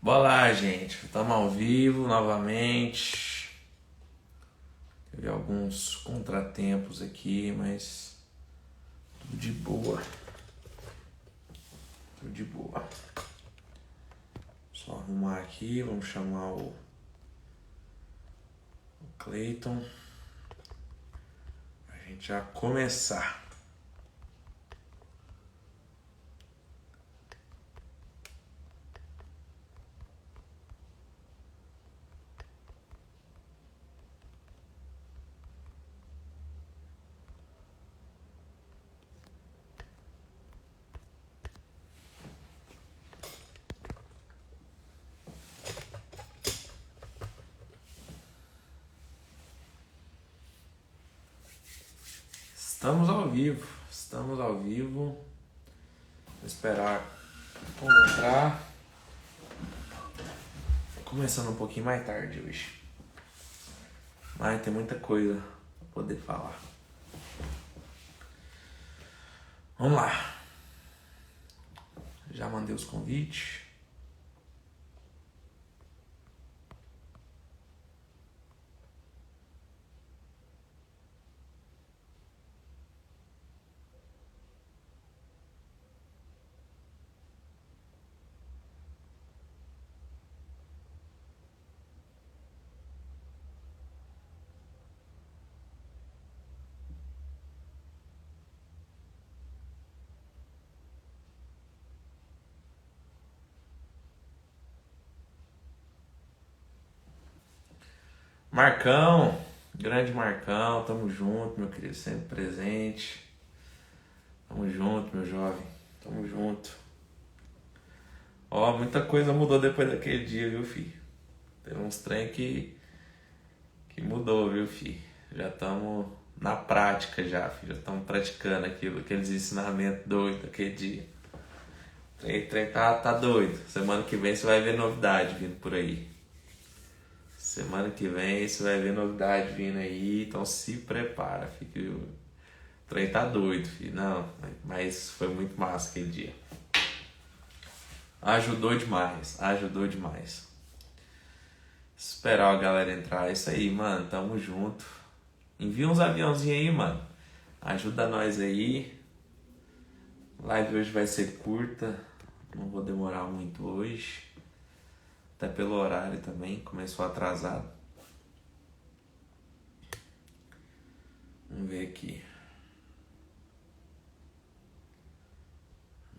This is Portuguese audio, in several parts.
Bora lá, gente. Estamos ao vivo novamente. Teve alguns contratempos aqui, mas tudo de boa. Tudo de boa. Só arrumar aqui, vamos chamar o Clayton. A gente já começar. Estamos ao vivo. Estamos ao vivo. Vou esperar entrar. Começando um pouquinho mais tarde hoje. Mas tem muita coisa para poder falar. Vamos lá. Já mandei os convites. Marcão, grande Marcão, tamo junto, meu querido, sempre presente. Tamo junto, meu jovem, tamo junto. Ó, muita coisa mudou depois daquele dia, viu, filho? Teve uns trem que mudou, viu, filho? Já estamos na prática já, filho. Já estamos praticando aqueles ensinamentos doidos daquele dia. Trem tá doido. Semana que vem você vai ver novidade vindo por aí. Semana que vem você vai ver novidade vindo aí, então se prepara, filho. O trem tá doido, filho. Não, mas foi muito massa aquele dia. Ajudou demais, ajudou demais. Esperar a galera entrar, é isso aí, mano. Tamo junto. Envia uns aviãozinhos aí, mano. Ajuda nós aí. Live hoje vai ser curta. Não vou demorar muito hoje. Até pelo horário também. Começou atrasado. Vamos ver aqui.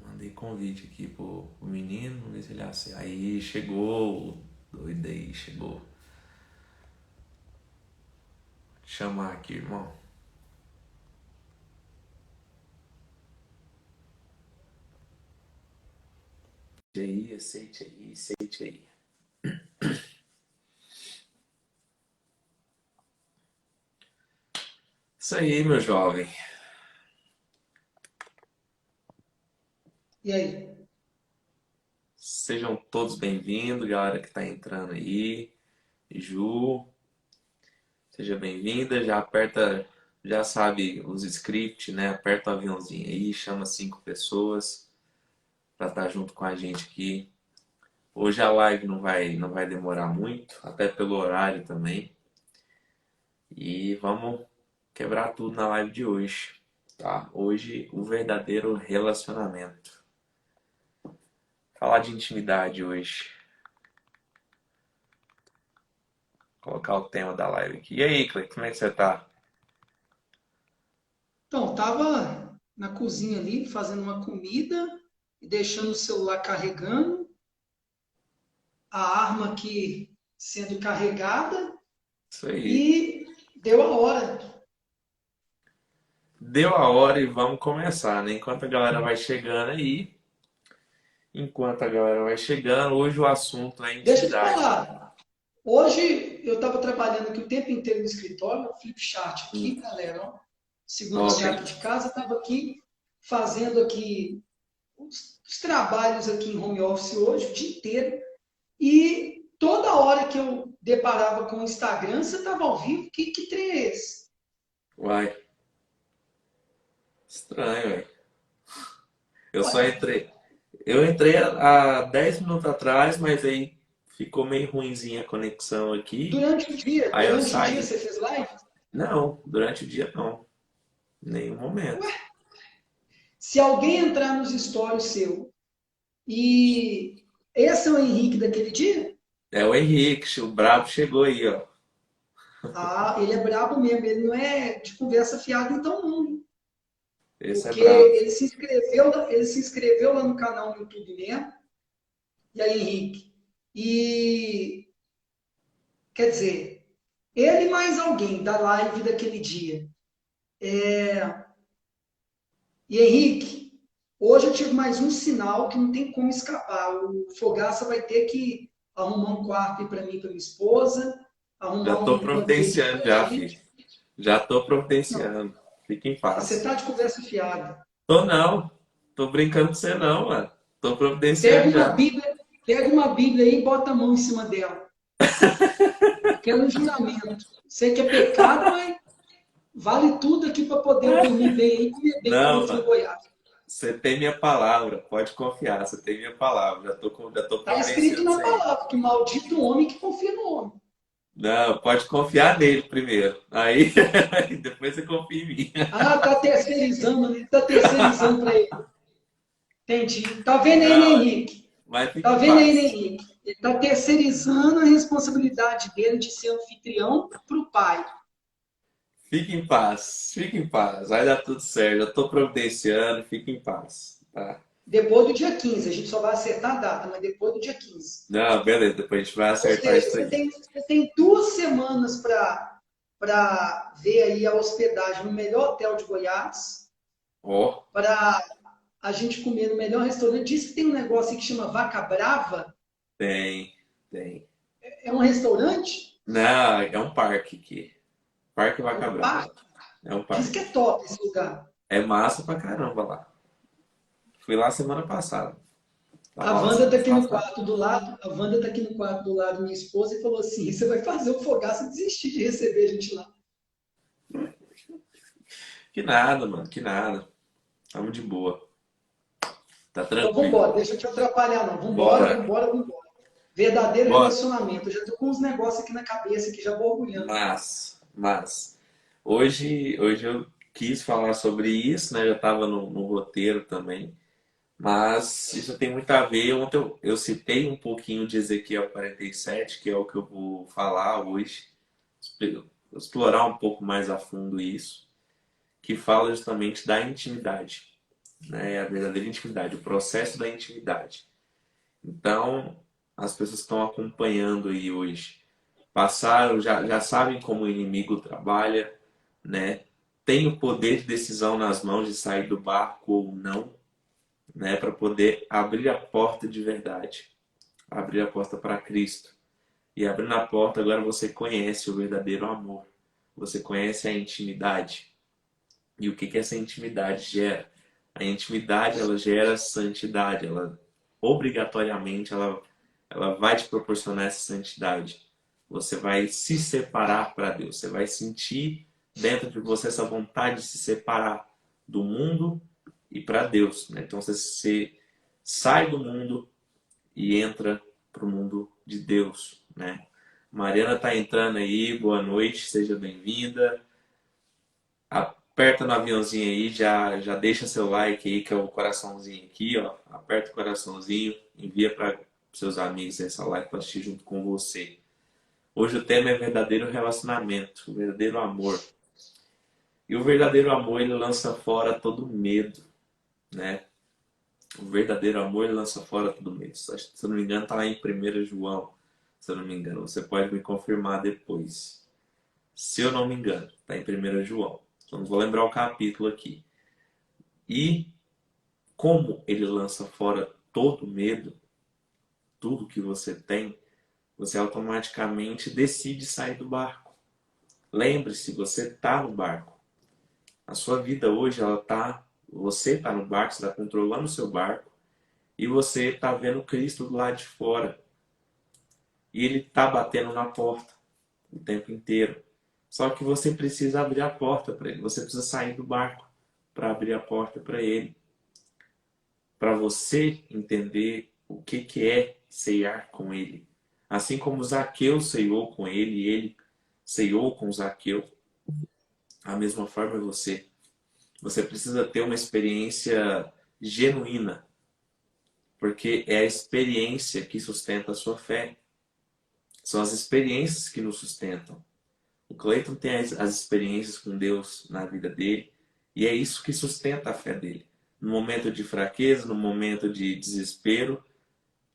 Mandei convite aqui pro menino. Vamos ver se ele aceita. Aí, chegou. Doido aí, chegou. Vou te chamar aqui, irmão. Aceite aí, aceite aí. Isso aí, meu jovem. E aí? Sejam todos bem-vindos, galera que tá entrando aí. Ju, seja bem-vinda. Já aperta, já sabe os scripts, né? Aperta o aviãozinho aí, chama 5 pessoas para estar junto com a gente aqui. Hoje a live não vai demorar muito, até pelo horário também. E vamos quebrar tudo na live de hoje, tá? Hoje o verdadeiro relacionamento. Falar de intimidade hoje. Colocar o tema da live aqui. E aí, Clay, como é que você tá? Então, tava na cozinha ali fazendo uma comida e deixando o celular carregando, a arma aqui sendo carregada Isso aí. e deu a hora. Deu a hora e vamos começar, né? Enquanto a galera vai chegando, hoje o assunto é Deixa eu te intimidade. falar, hoje eu estava trabalhando aqui o tempo inteiro no escritório, no Flipchart Hum. aqui, galera, ó, segundo Top, andar hein? aqui de casa, estava aqui fazendo aqui os trabalhos aqui em home office hoje, o dia inteiro. E toda hora que eu deparava com o Instagram, você estava ao vivo. Que trem é esse? Uai, estranho, velho. Eu Ué, só entrei. Eu entrei há 10 minutos atrás, mas aí ficou meio ruinzinha a conexão aqui. Aí eu Durante o dia saí. você fez live? Não, durante o dia não. Em nenhum momento. Se alguém entrar nos stories seu e esse é o Henrique daquele dia? É o Henrique, o brabo chegou aí, ó. Ah, ele é brabo mesmo, ele não é de conversa fiada então não, hein? Esse é Porque brabo. ele se inscreveu lá no canal no YouTube mesmo. E aí, Henrique? E quer dizer, ele mais alguém da live daquele dia. E Henrique, hoje eu tive mais um sinal que não tem como escapar. O Fogaça vai ter que arrumar um quarto aí para mim e para minha esposa, Já arrumar tô um ambiente providenciando para já, filho. gente. Já tô Não, providenciando. Fique em você paz. tá de conversa fiada. Tô não. Tô brincando com você não, mano. Tô Pega providenciando uma já. Bíblia, pega uma Bíblia aí e bota a mão em cima dela. Quero um juramento. Sei que é pecado, mas vale tudo aqui para poder eu dormir bem aí e comer bem com meu Não, frango mano. goiaba. Você tem minha palavra. Pode confiar. Você tem minha palavra. Já tô Está escrito providenciando na isso aí. palavra que maldito o homem que confia no homem. Não, pode confiar nele primeiro. Aí, aí depois você confia em mim. Ah, tá terceirizando, né? Tá terceirizando para ele. Entendi. Tá vendo aí, né, Não, Henrique? mas fique Tá em vendo aí, né, paz. Henrique? Ele tá terceirizando a responsabilidade dele de ser anfitrião pro pai. Fique em paz. Fique em paz. Vai dar tudo certo. Já tô providenciando. Fique em paz. Tá? Depois do dia 15, a gente só vai acertar a data, mas depois do dia 15. Não, beleza. Depois a gente vai Ou acertar seja, isso aí. você tem 2 semanas para ver aí a hospedagem no melhor hotel de Goiás, Ó, para a gente comer no melhor restaurante. Diz que tem um negócio aí que chama Vaca Brava. tem, tem. É um restaurante? Não, é um parque aqui. Parque É Vaca um Brava. parque. É um Diz que parque. é top esse lugar. É massa pra caramba lá. Fui lá semana passada. Tá A lá Wanda tá semana aqui no passada. quarto do lado, a Wanda tá aqui no quarto do lado, minha esposa, e falou assim: você vai fazer o Fogaça desistir de receber a gente lá. Que nada, mano. Que nada. Tamo de boa. Tá Então tranquilo. vambora, deixa eu te atrapalhar, não. Vambora, Bora. vambora, vambora. Verdadeiro Bora. relacionamento. Eu já tô com uns negócios aqui na cabeça que já borbulhando. Mas. Hoje eu quis falar sobre isso, né? Já tava no roteiro também. Mas isso tem muito a ver. Ontem eu citei um pouquinho de Ezequiel 47, que é o que eu vou falar hoje. Explorar um pouco mais a fundo isso, que fala justamente da intimidade, né? A verdadeira intimidade, o processo da intimidade. Então, as pessoas que estão acompanhando aí hoje passaram, já sabem como o inimigo trabalha, né? Tem o poder de decisão nas mãos de sair do barco ou não, né? Para poder abrir a porta de verdade, abrir a porta para Cristo. E abrindo a porta, agora você conhece o verdadeiro amor, você conhece a intimidade. E o que que essa intimidade gera? A intimidade ela gera santidade, ela obrigatoriamente ela vai te proporcionar essa santidade. Você vai se separar para Deus, você vai sentir dentro de você essa vontade de se separar do mundo e para Deus, né? Então você sai do mundo e entra para o mundo de Deus, né? Mariana está entrando aí, boa noite, seja bem-vinda. Aperta no aviãozinho aí, já deixa seu like aí, que é o coraçãozinho aqui, ó. Aperta o coraçãozinho, envia para seus amigos essa live para assistir junto com você. Hoje o tema é verdadeiro relacionamento, o verdadeiro amor. E o verdadeiro amor, ele lança fora todo medo, né? O verdadeiro amor, ele lança fora todo medo. Se eu não me engano, tá lá em 1 João, se eu não me engano. Você pode me confirmar depois. Se eu não me engano, tá em 1 João. Só não vou lembrar o capítulo aqui. E como ele lança fora todo medo, tudo que você tem, você automaticamente decide sair do barco. Lembre-se, você está no barco. A sua vida hoje, você está no barco, você está controlando o seu barco e você está vendo Cristo do lado de fora. E ele está batendo na porta o tempo inteiro. Só que você precisa abrir a porta para ele. Você precisa sair do barco para abrir a porta para ele. para você entender o que é ceiar com ele. Assim como Zaqueu ceiou com ele e ele ceiou com Zaqueu, a mesma forma é você. Você precisa ter uma experiência genuína, porque é a experiência que sustenta a sua fé. São as experiências que nos sustentam. O Cleiton tem as experiências com Deus na vida dele, e é isso que sustenta a fé dele. No momento de fraqueza, no momento de desespero,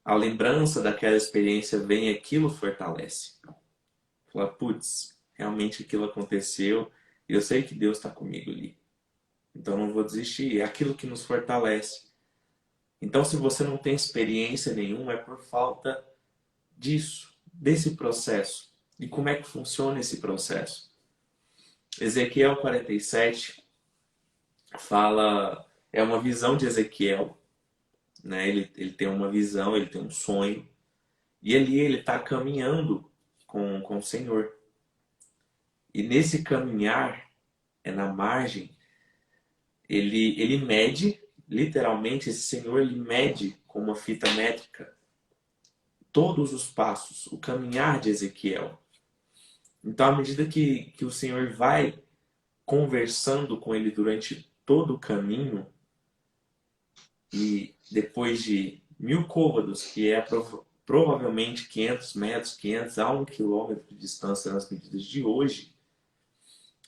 a lembrança daquela experiência vem e aquilo fortalece. Fala, putz, realmente aquilo aconteceu e eu sei que Deus está comigo ali. Então não vou desistir. É aquilo que nos fortalece. Então, se você não tem experiência nenhuma, é por falta disso, desse processo. E como é que funciona esse processo? Ezequiel 47 fala, é uma visão de Ezequiel, né? Ele tem uma visão, ele tem um sonho, e ali ele está caminhando com o Senhor. E nesse caminhar, é na margem, ele mede, literalmente, esse Senhor ele mede com uma fita métrica todos os passos, o caminhar de Ezequiel. Então, à medida que o Senhor vai conversando com ele durante todo o caminho, e depois de 1000 côvados, que é provavelmente 500 metros, 500 a 1 quilômetro de distância nas medidas de hoje,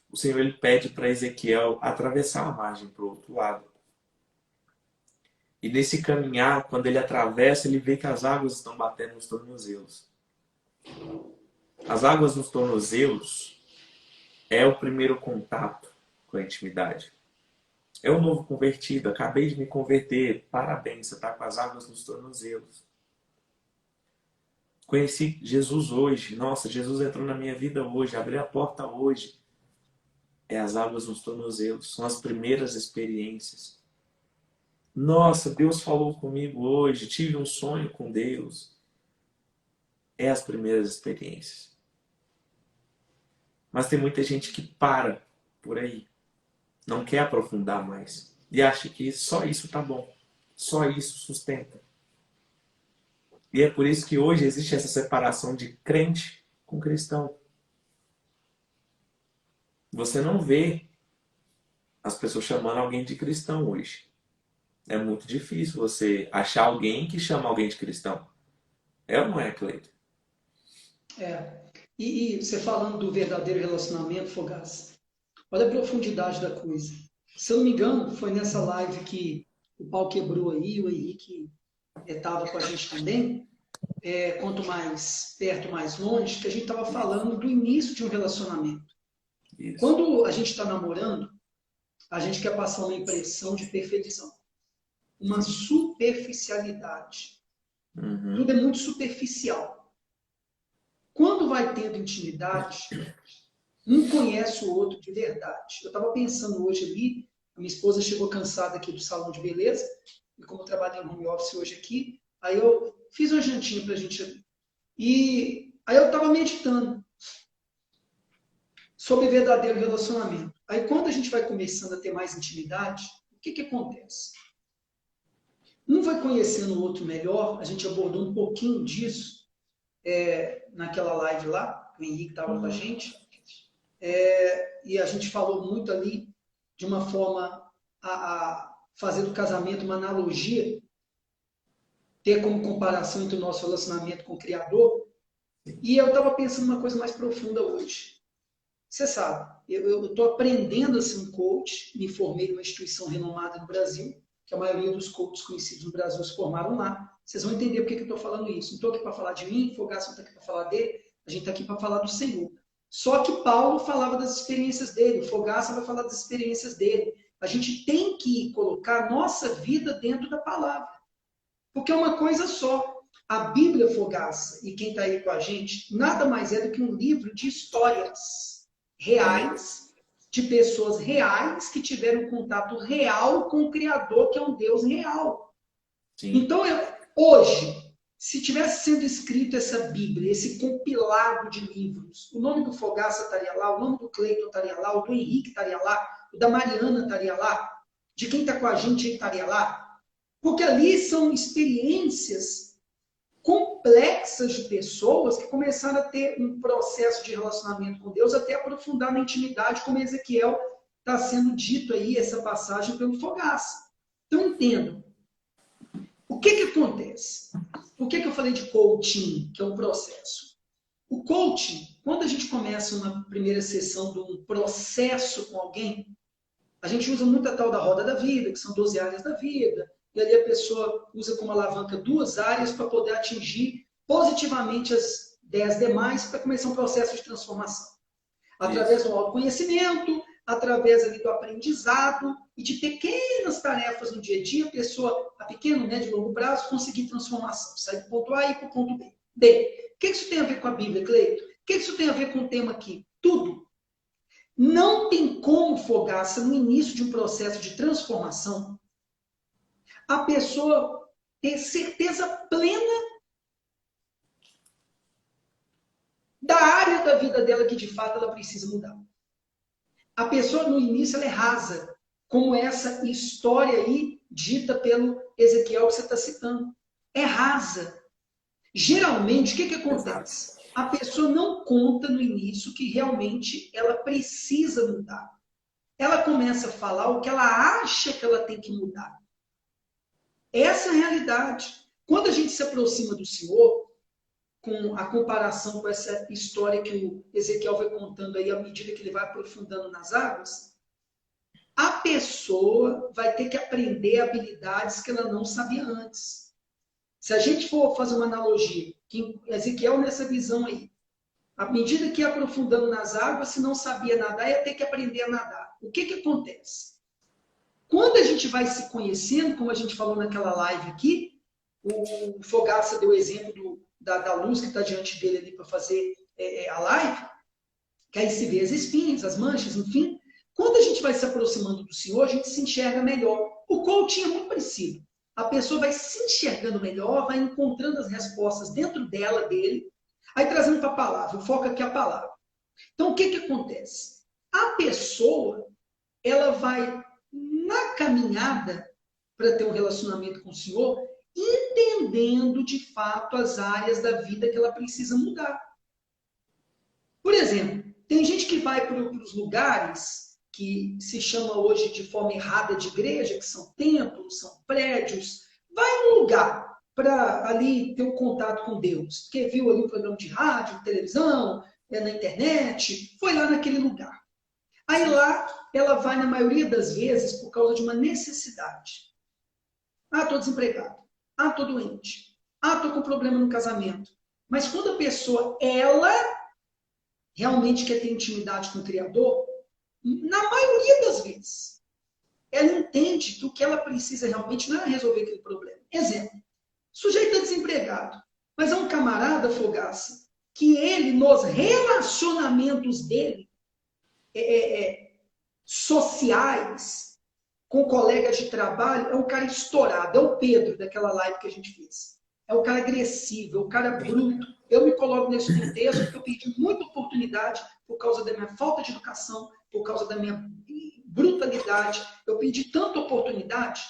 o Senhor ele pede para Ezequiel atravessar a margem para o outro lado. E nesse caminhar, quando ele atravessa, ele vê que as águas estão batendo nos tornozelos. As águas nos tornozelos é o primeiro contato com a intimidade. É o novo convertido, acabei de me converter, parabéns, você está com as águas nos tornozelos. Conheci Jesus hoje, nossa, Jesus entrou na minha vida hoje, abri a porta hoje. É as águas nos tornozelos, são as primeiras experiências. Nossa, Deus falou comigo hoje, tive um sonho com Deus. É as primeiras experiências. Mas tem muita gente que para por aí, não quer aprofundar mais e acha que só isso tá bom, só isso sustenta. E é por isso que hoje existe essa separação de crente com cristão. Você não vê as pessoas chamando alguém de cristão hoje. É muito difícil você achar alguém que chama alguém de cristão. É ou não é, Cleiton? É. E você falando do verdadeiro relacionamento, Fogaça, olha a profundidade da coisa. Se eu não me engano, foi nessa live que o pau quebrou aí, o Henrique estava com a gente também. Quanto mais perto, mais longe, que a gente estava falando do início de um relacionamento. Isso. Quando a gente está namorando, a gente quer passar uma impressão de perfeição, uma superficialidade. Uhum. Tudo é muito superficial. Quando vai tendo intimidade, um conhece o outro de verdade. Eu estava pensando hoje ali, a minha esposa chegou cansada aqui do salão de beleza, e como eu trabalho em home office hoje aqui, aí eu fiz uma jantinha para a gente. E aí eu estava meditando sobre verdadeiro relacionamento. Aí quando a gente vai começando a ter mais intimidade, o que acontece? Um vai conhecendo o outro melhor, a gente abordou um pouquinho disso naquela live lá, o Henrique estava com a gente, e a gente falou muito ali de uma forma a fazer do casamento uma analogia, ter como comparação entre o nosso relacionamento com o Criador. E eu estava pensando uma coisa mais profunda hoje. Você sabe, eu estou aprendendo a ser um coach, me formei numa instituição renomada no Brasil, que a maioria dos coaches conhecidos no Brasil se formaram lá. Vocês vão entender por que eu estou falando isso. Não estou aqui para falar de mim, Fogaça não está aqui para falar dele, a gente está aqui para falar do Senhor. Só que Paulo falava das experiências dele, o Fogaça vai falar das experiências dele. A gente tem que colocar a nossa vida dentro da palavra. Porque é uma coisa só. A Bíblia, Fogaça, e quem está aí com a gente, nada mais é do que um livro de histórias reais, de pessoas reais que tiveram contato real com o Criador, que é um Deus real. Sim. Então, hoje, se tivesse sendo escrito essa Bíblia, esse compilado de livros, o nome do Fogaça estaria lá, o nome do Cleiton estaria lá, o do Henrique estaria lá, o da Mariana estaria lá, de quem está com a gente estaria lá. Porque ali são experiências complexas de pessoas que começaram a ter um processo de relacionamento com Deus, até aprofundar na intimidade, como Ezequiel está sendo dito aí, essa passagem pelo Fogaça. Então, entendam. O que acontece? Por que eu falei de coaching, que é um processo? O coaching, quando a gente começa uma primeira sessão de um processo com alguém, a gente usa muito a tal da roda da vida, que são 12 áreas da vida, e ali a pessoa usa como alavanca 2 áreas para poder atingir positivamente as 10 demais para começar um processo de transformação. Através do autoconhecimento, através ali do aprendizado e de pequenas tarefas no dia a dia, a pessoa, a pequeno, médio e longo prazo, conseguir transformação. Sair do ponto A e ir para o ponto B. Bem, o que isso tem a ver com a Bíblia, Cleito? O que isso tem a ver com o tema aqui? Tudo. Não tem como, Fogaça, no início de um processo de transformação, a pessoa ter certeza plena da área da vida dela que de fato ela precisa mudar. A pessoa no início ela é rasa, como essa história aí dita pelo Ezequiel que você está citando. É rasa. Geralmente, o que acontece? A pessoa não conta no início que realmente ela precisa mudar. Ela começa a falar o que ela acha que ela tem que mudar. Essa é a realidade. Quando a gente se aproxima do Senhor, com a comparação com essa história que o Ezequiel vai contando aí, à medida que ele vai aprofundando nas águas, a pessoa vai ter que aprender habilidades que ela não sabia antes. Se a gente for fazer uma analogia, que Ezequiel nessa visão aí, à medida que ia aprofundando nas águas, se não sabia nadar, ia ter que aprender a nadar. O que acontece? Quando a gente vai se conhecendo, como a gente falou naquela live aqui, o Fogaça deu o exemplo da luz que está diante dele ali para fazer a live, que aí se vê as espinhas, as manchas, enfim. Quando a gente vai se aproximando do Senhor, a gente se enxerga melhor. O coaching é muito parecido. A pessoa vai se enxergando melhor, vai encontrando as respostas dentro dela, dele, aí trazendo para a palavra, o foco aqui é a palavra. Então, o que acontece? A pessoa, ela vai, na caminhada para ter um relacionamento com o Senhor, entendendo de fato as áreas da vida que ela precisa mudar. Por exemplo, tem gente que vai para os lugares que se chama hoje de forma errada de igreja, que são templos, são prédios, vai num lugar para ali ter um contato com Deus, porque viu ali um programa de rádio, televisão, na internet, foi lá naquele lugar. Aí lá ela vai, na maioria das vezes, por causa de uma necessidade. Ah, estou desempregado. Ah, estou doente. Ah, estou com problema no casamento. Mas quando a pessoa, ela realmente quer ter intimidade com o Criador, na maioria das vezes, ela entende que o que ela precisa realmente não é resolver aquele problema. Exemplo, o sujeito está desempregado, mas é um camarada, Fogaça, que ele, nos relacionamentos dele, sociais, com colegas de trabalho, é um cara estourado. É o Pedro, daquela live que a gente fez. É o cara agressivo, é o cara bruto. Eu me coloco nesse contexto porque eu perdi muita oportunidade por causa da minha falta de educação, por causa da minha brutalidade. Eu perdi tanta oportunidade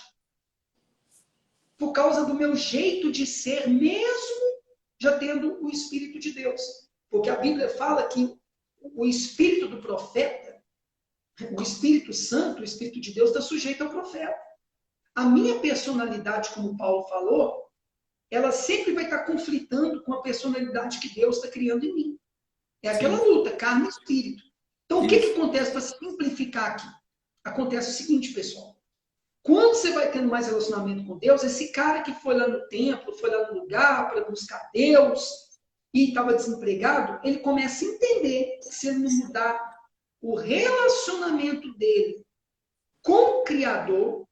por causa do meu jeito de ser, mesmo já tendo o Espírito de Deus. Porque a Bíblia fala que o Espírito do profeta, o Espírito Santo, o Espírito de Deus, está sujeito ao profeta. A minha personalidade, como Paulo falou, ela sempre vai estar conflitando com a personalidade que Deus está criando em mim. É aquela luta, carne e espírito. Então, o que acontece para simplificar aqui? Acontece o seguinte, pessoal. Quando você vai tendo mais relacionamento com Deus, esse cara que foi lá no templo, foi lá no lugar para buscar Deus e estava desempregado, ele começa a entender que se ele não mudar o relacionamento dele com o Criador,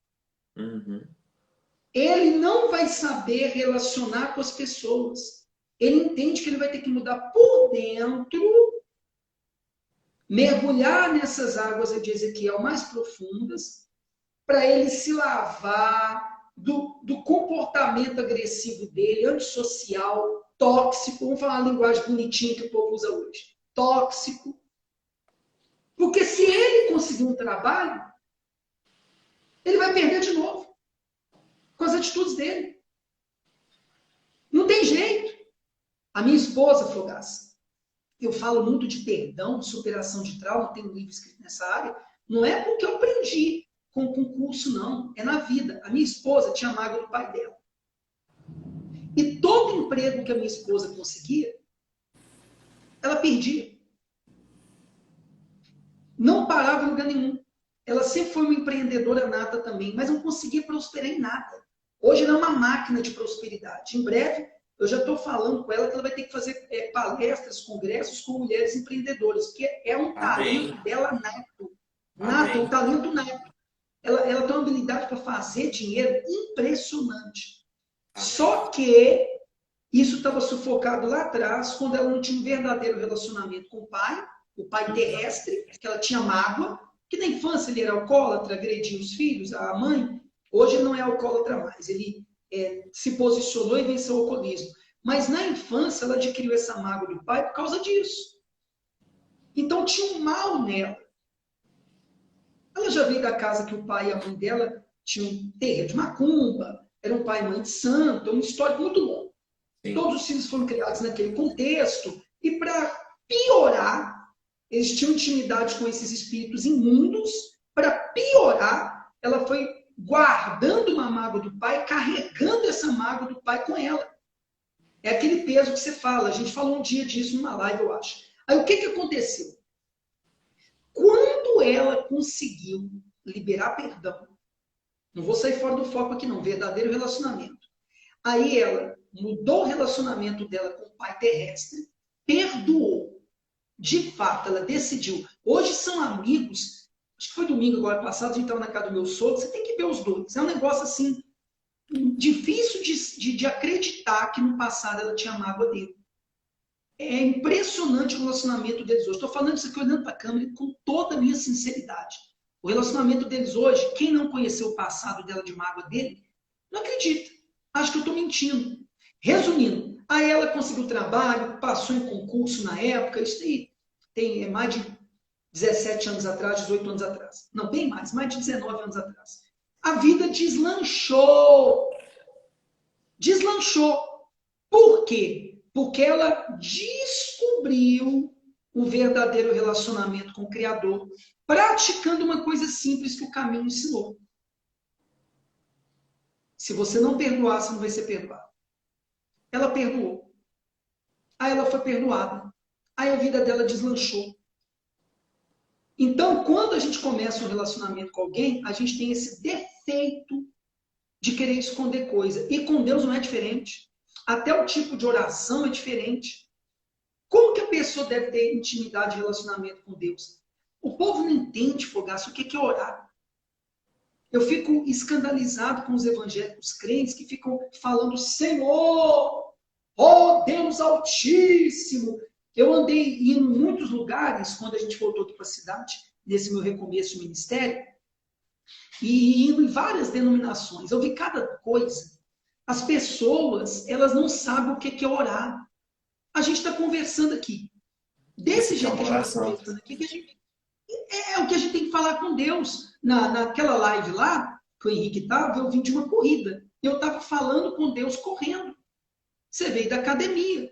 ele não vai saber relacionar com as pessoas. Ele entende que ele vai ter que mudar por dentro, mergulhar nessas águas de Ezequiel mais profundas, para ele se lavar do comportamento agressivo dele, antissocial, tóxico. Vamos falar uma linguagem bonitinha que o povo usa hoje. Tóxico. Porque se ele conseguir um trabalho, ele vai perder de novo. com as atitudes dele. Não tem jeito. A minha esposa, Fogaça, eu falo muito de perdão, superação de trauma, tem um livro escrito nessa área, não é porque eu aprendi com o concurso, não. É na vida. A minha esposa tinha mágoa do pai dela. E todo emprego que a minha esposa conseguia, ela perdia. Não parava em lugar nenhum. Ela sempre foi uma empreendedora nata também, mas não conseguia prosperar em nada. Hoje ela é uma máquina de prosperidade. Em breve, eu já estou falando com ela que ela vai ter que fazer palestras, congressos com mulheres empreendedoras, porque é um talento Amém. dela nato. Nato, é um Amém. talento nato. Ela tem uma habilidade para fazer dinheiro impressionante. Amém. Só que isso estava sufocado lá atrás, quando ela não tinha um verdadeiro relacionamento com o pai terrestre, que ela tinha mágoa, que na infância ele era alcoólatra, agredia os filhos, a mãe. Hoje ele não é alcoólatra mais, ele se posicionou e venceu o alcoolismo. Mas na infância ela adquiriu essa mágoa do pai por causa disso. Então tinha um mal nela. Ela já veio da casa que o pai e a mãe dela tinham um terreiro de macumba, era um pai e mãe de santo, uma história muito longa. Sim. Todos os filhos foram criados naquele contexto, e para piorar, eles tinham intimidade com esses espíritos imundos, para piorar, ela foi guardando uma mágoa do pai, carregando essa mágoa do pai com ela. É aquele peso que você fala, a gente falou um dia disso numa live, eu acho. Aí o que, que aconteceu? Quando ela conseguiu liberar perdão, não vou sair fora do foco aqui não, verdadeiro relacionamento. Aí ela mudou o relacionamento dela com o pai terrestre, perdoou. De fato, ela decidiu. Hoje são amigos. Acho que foi domingo agora passado, a gente estava na casa do meu sogro. Você tem que ver os dois. É um negócio assim, difícil de acreditar que no passado ela tinha mágoa dele. É impressionante o relacionamento deles hoje. Estou falando isso aqui olhando para a câmera com toda a minha sinceridade. O relacionamento deles hoje, quem não conheceu o passado dela de mágoa dele, não acredita. Acho que eu estou mentindo. Resumindo, aí ela conseguiu trabalho, passou em concurso na época, isso aí tem mais de 17 anos atrás, 18 anos atrás. Não, bem mais de 19 anos atrás. A vida deslanchou. Deslanchou. Por quê? Porque ela descobriu o verdadeiro relacionamento com o Criador, praticando uma coisa simples que o caminho ensinou. Se você não perdoar, você não vai ser perdoado. Ela perdoou. Aí ela foi perdoada. Aí a vida dela deslanchou. Então, quando a gente começa um relacionamento com alguém, a gente tem esse defeito de querer esconder coisa. E com Deus não é diferente. Até o tipo de oração é diferente. Como que a pessoa deve ter intimidade e relacionamento com Deus? O povo não entende, Fogaça, o que é orar. Eu fico escandalizado com os evangélicos crentes que ficam falando Senhor, ó Deus Altíssimo. Eu andei em muitos lugares, quando a gente voltou aqui para a cidade, nesse meu recomeço de ministério, e indo em várias denominações. Eu vi cada coisa. As pessoas, elas não sabem o que é orar. A gente está conversando aqui. Desse Isso que é jeito que uma a gente está oração. conversando aqui, é o que a gente tem que falar com Deus. Naquela live lá, que o Henrique estava, eu vim de uma corrida. Eu estava falando com Deus correndo. Você veio da academia.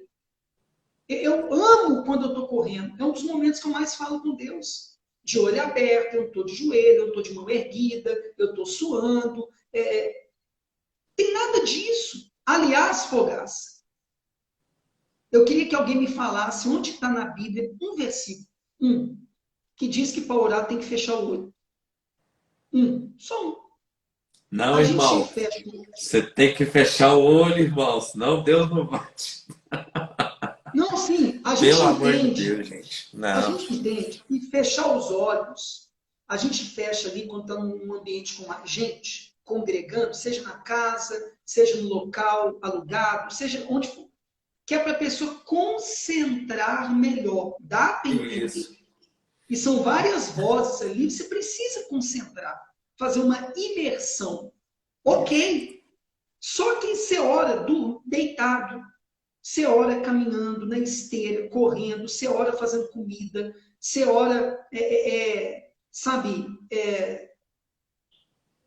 Eu amo quando eu estou correndo. É um dos momentos que eu mais falo com Deus. De olho aberto, eu não estou de joelho, eu não estou de mão erguida, eu estou suando. Tem nada disso. Aliás, Fogaça, eu queria que alguém me falasse onde está na Bíblia um versículo, que diz que para orar tem que fechar o olho. Só um. Não, A gente irmão. fecha o olho. Você tem que fechar o olho, irmão, senão Deus não vai. Não, sim, a Pelo gente amor de entende. Deus, gente. A Não. gente entende. E fechar os olhos, a gente fecha ali quando está num ambiente com mais gente, congregando, seja na casa, seja no local alugado, seja onde for. Que é para a pessoa concentrar melhor. Dá para entender. Isso. E são várias vozes ali, você precisa concentrar, fazer uma imersão. Isso. Ok. Só que você ora deitado, você ora caminhando na esteira, correndo, você ora fazendo comida, você ora, sabe,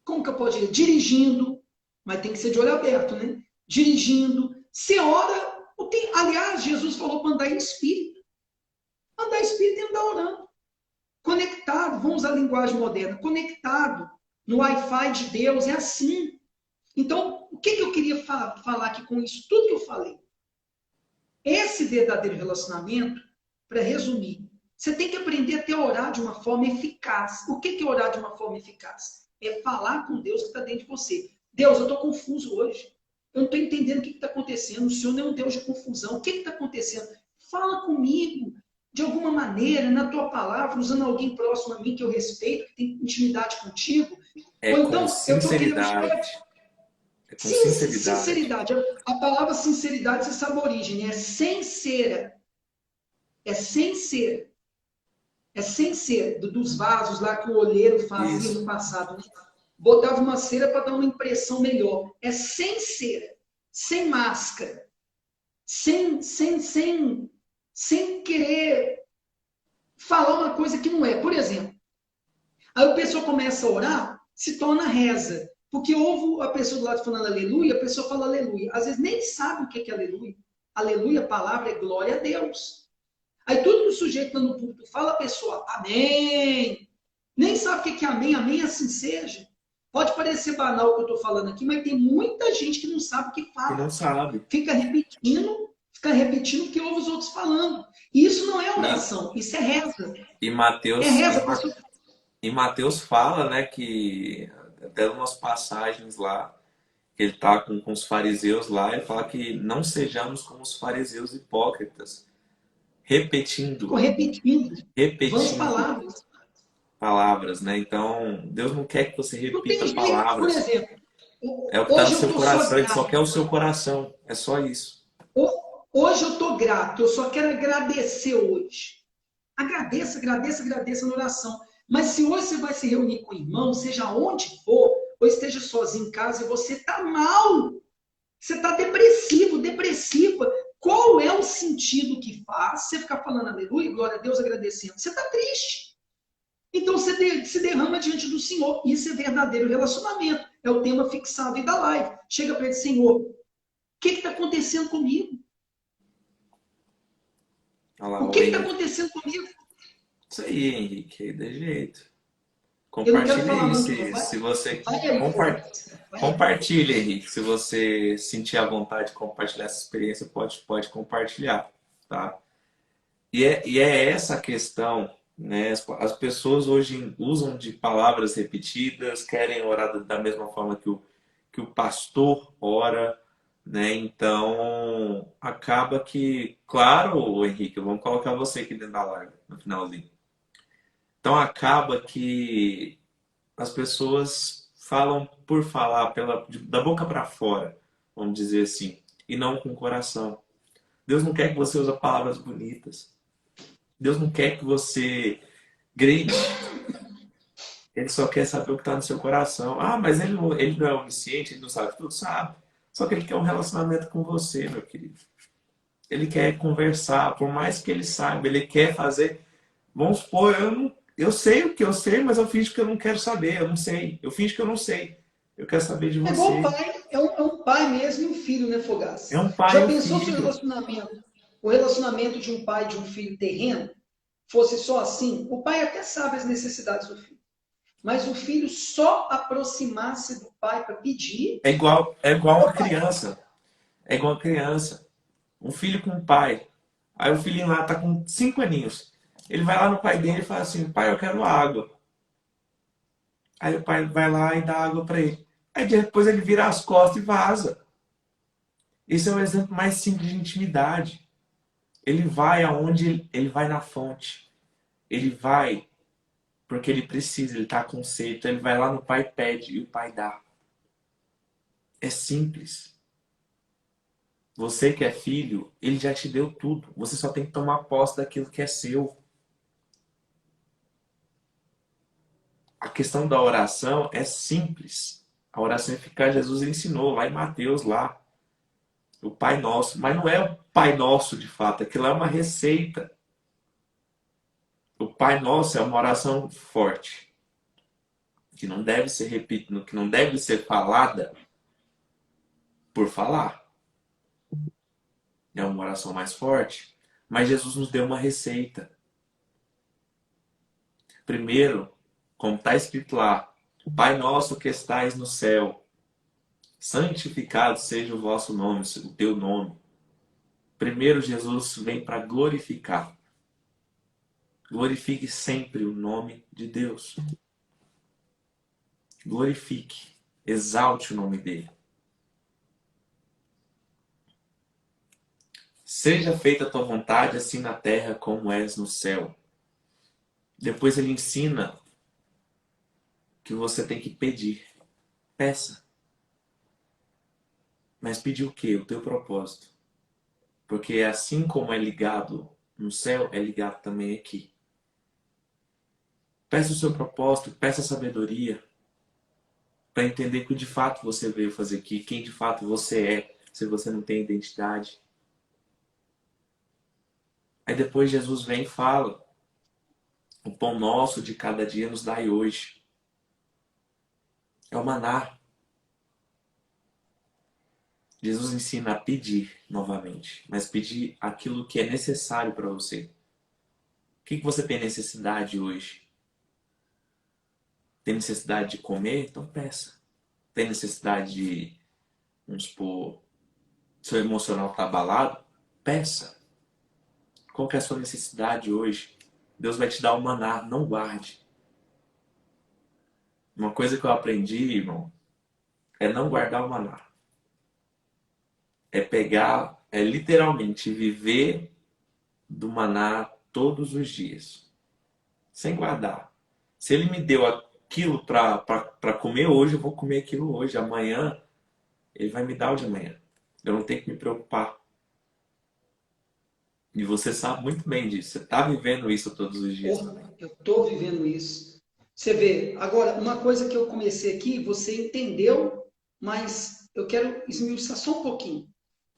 como que eu posso dizer? Dirigindo. mas tem que ser de olho aberto, né? Dirigindo. Você ora, aliás, Jesus falou para andar em espírito. Andar em espírito é andar orando. Conectado, vamos usar a linguagem moderna, conectado no Wi-Fi de Deus, é assim. Então, o que eu queria falar aqui com isso? Tudo que eu falei. Esse verdadeiro relacionamento, para resumir, você tem que aprender até a orar de uma forma eficaz. O que é orar de uma forma eficaz? É falar com Deus que está dentro de você. Deus, eu estou confuso hoje. Eu não estou entendendo o que está acontecendo. O Senhor não é um Deus de confusão. O que está acontecendo? Fala comigo de alguma maneira, na tua palavra, usando alguém próximo a mim que eu respeito, que tem intimidade contigo. É Ou com então, eu estou querendo sinceridade. É com Sim, sinceridade. sinceridade. A palavra sinceridade, você sabe a origem, né? É sincera. É sem ser. É sem ser dos vasos lá que o olheiro fazia no Isso. passado. Né? Botava uma cera para dar uma impressão melhor. É sem cera, sem máscara, sem querer falar uma coisa que não é. Por exemplo, aí a pessoa começa a orar, se torna reza. Porque ouve a pessoa do lado falando aleluia, a pessoa fala aleluia. Às vezes nem sabe o que é aleluia. Aleluia, a palavra é glória a Deus. Aí tudo que o sujeito está no púlpito fala, a pessoa, amém. Nem sabe o que é amém, amém assim seja. Pode parecer banal o que eu estou falando aqui, mas tem muita gente que não sabe o que E não fala. sabe. Fica repetindo o que ouve os outros falando. E isso não é E, oração, isso é reza. e É Mateus, reza, a pessoa. e Mateus fala, né, que até umas passagens lá, que ele tá com os fariseus lá, ele fala que não sejamos como os fariseus hipócritas, repetindo, Ficou repetindo vãs repetindo palavras. palavras, né? Então, Deus não quer que você Não tem repita jeito, por palavras. exemplo, É o que está no hoje eu seu estou só coração, ele só grato. quer o seu coração. É só isso. Hoje eu estou grato, eu só quero agradecer hoje. Agradeça, agradeça, agradeça na oração. Mas se hoje você vai se reunir com o irmão, seja onde for, ou esteja sozinho em casa e você está mal, você está depressivo, depressiva, qual é o sentido que faz você ficar falando aleluia, glória a Deus, agradecendo? Você está triste. Então você se derrama diante do Senhor. Isso é verdadeiro relacionamento. É o tema fixado aí da live. Chega para ele, Senhor, o que está acontecendo comigo? Olha lá, O o que está Henrique. acontecendo comigo? Isso aí, Henrique, aí de jeito. Eu não quero Compartilha falar aí muito, não. se você. Vai aí, Compar... Fogaça. Vai aí. Compartilha, Henrique. Se você sentir a vontade de compartilhar essa experiência, pode compartilhar, tá? E é essa a questão, né? As pessoas hoje usam de palavras repetidas, querem orar da mesma forma que o pastor ora, né? Então, acaba que, claro, Henrique, vamos colocar você aqui dentro da live, no finalzinho. Então, acaba que as pessoas falam por falar, da boca para fora, vamos dizer assim, e não com o coração. Deus não quer que você use palavras bonitas. Deus não quer que você grite. Ele só quer saber o que está no seu coração. Ah, mas ele não é onisciente, ele não sabe tudo, sabe. Só que ele quer um relacionamento com você, meu querido. Ele quer conversar, por mais que ele saiba, ele quer fazer. Vamos supor, eu sei o que eu sei, mas eu finjo que eu não quero saber, eu não sei. Eu finjo que eu não sei. Eu quero saber de É igual o você. pai, é um pai mesmo e um filho, né, É Fogaça? um pai Já e um pensou se filho. o relacionamento de um pai e de um filho terreno fosse só assim? O pai até sabe as necessidades do filho, mas o filho só aproximasse do pai para pedir, É igual uma criança. É igual uma criança. Um filho com um pai. Aí o filhinho lá tá com 5 aninhos. Ele vai lá no pai dele e fala assim: pai, eu quero água. Aí o pai vai lá e dá água para ele. Aí depois ele vira as costas e vaza. Esse é o exemplo mais simples de intimidade. Ele vai aonde ele vai na fonte. Ele vai porque ele precisa, ele está com sede. Então ele vai lá no pai, pede e o pai dá. É simples. Você que é filho, ele já te deu tudo. Você só tem que tomar posse daquilo que é seu. A questão da oração é simples. A oração eficaz Jesus ensinou lá em Mateus, lá, o Pai Nosso. Mas não é o Pai Nosso de fato, aquilo é uma receita. O Pai Nosso é uma oração forte, que não deve ser repetida, que não deve ser falada por falar. É uma oração mais forte. Mas Jesus nos deu uma receita. Primeiro, como está escrito lá, Pai nosso que estais no céu, santificado seja o vosso nome, o teu nome. Primeiro, Jesus vem para glorificar. Glorifique sempre o nome de Deus. Glorifique, exalte o nome dele. Seja feita a tua vontade, assim na terra como és no céu. Depois ele ensina que você tem que pedir. Peça. Mas pedir o quê? O teu propósito. Porque assim como é ligado no céu, é ligado também aqui. Peça o seu propósito, peça sabedoria para entender o que de fato você veio fazer aqui, quem de fato você é, se você não tem identidade. Aí depois Jesus vem e fala: o pão nosso de cada dia nos dai hoje. É o maná. Jesus ensina a pedir novamente, mas pedir aquilo que é necessário para você. O que você tem necessidade hoje? Tem necessidade de comer? Então peça. Tem necessidade de, vamos supor, seu emocional está abalado? Peça. Qual que é a sua necessidade hoje? Deus vai te dar o maná, não guarde. Uma coisa que eu aprendi, irmão, é não guardar o maná. É pegar, é literalmente viver do maná todos os dias, sem guardar. Se ele me deu aquilo para comer hoje, eu vou comer aquilo hoje. Amanhã, ele vai me dar o de amanhã. Eu não tenho que me preocupar. E você sabe muito bem disso. Você está vivendo isso todos os dias Oh, também. eu estou vivendo isso. Você vê, agora, uma coisa que eu comecei aqui, você entendeu, mas eu quero esmiuçar só um pouquinho.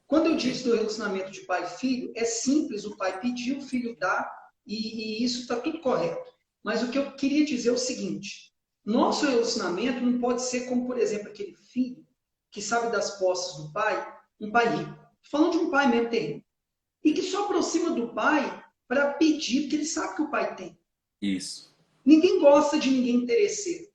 Quando eu Ok? disse do relacionamento de pai e filho, é simples, o pai pedir, o filho dá, e isso está tudo correto. Mas o que eu queria dizer é o seguinte: nosso relacionamento não pode ser como, por exemplo, aquele filho que sabe das posses do pai, um pai rico. Falando de um pai mesmo terreno. E que só aproxima do pai para pedir, porque ele sabe que o pai tem. Isso. Ninguém gosta de ninguém interesseiro.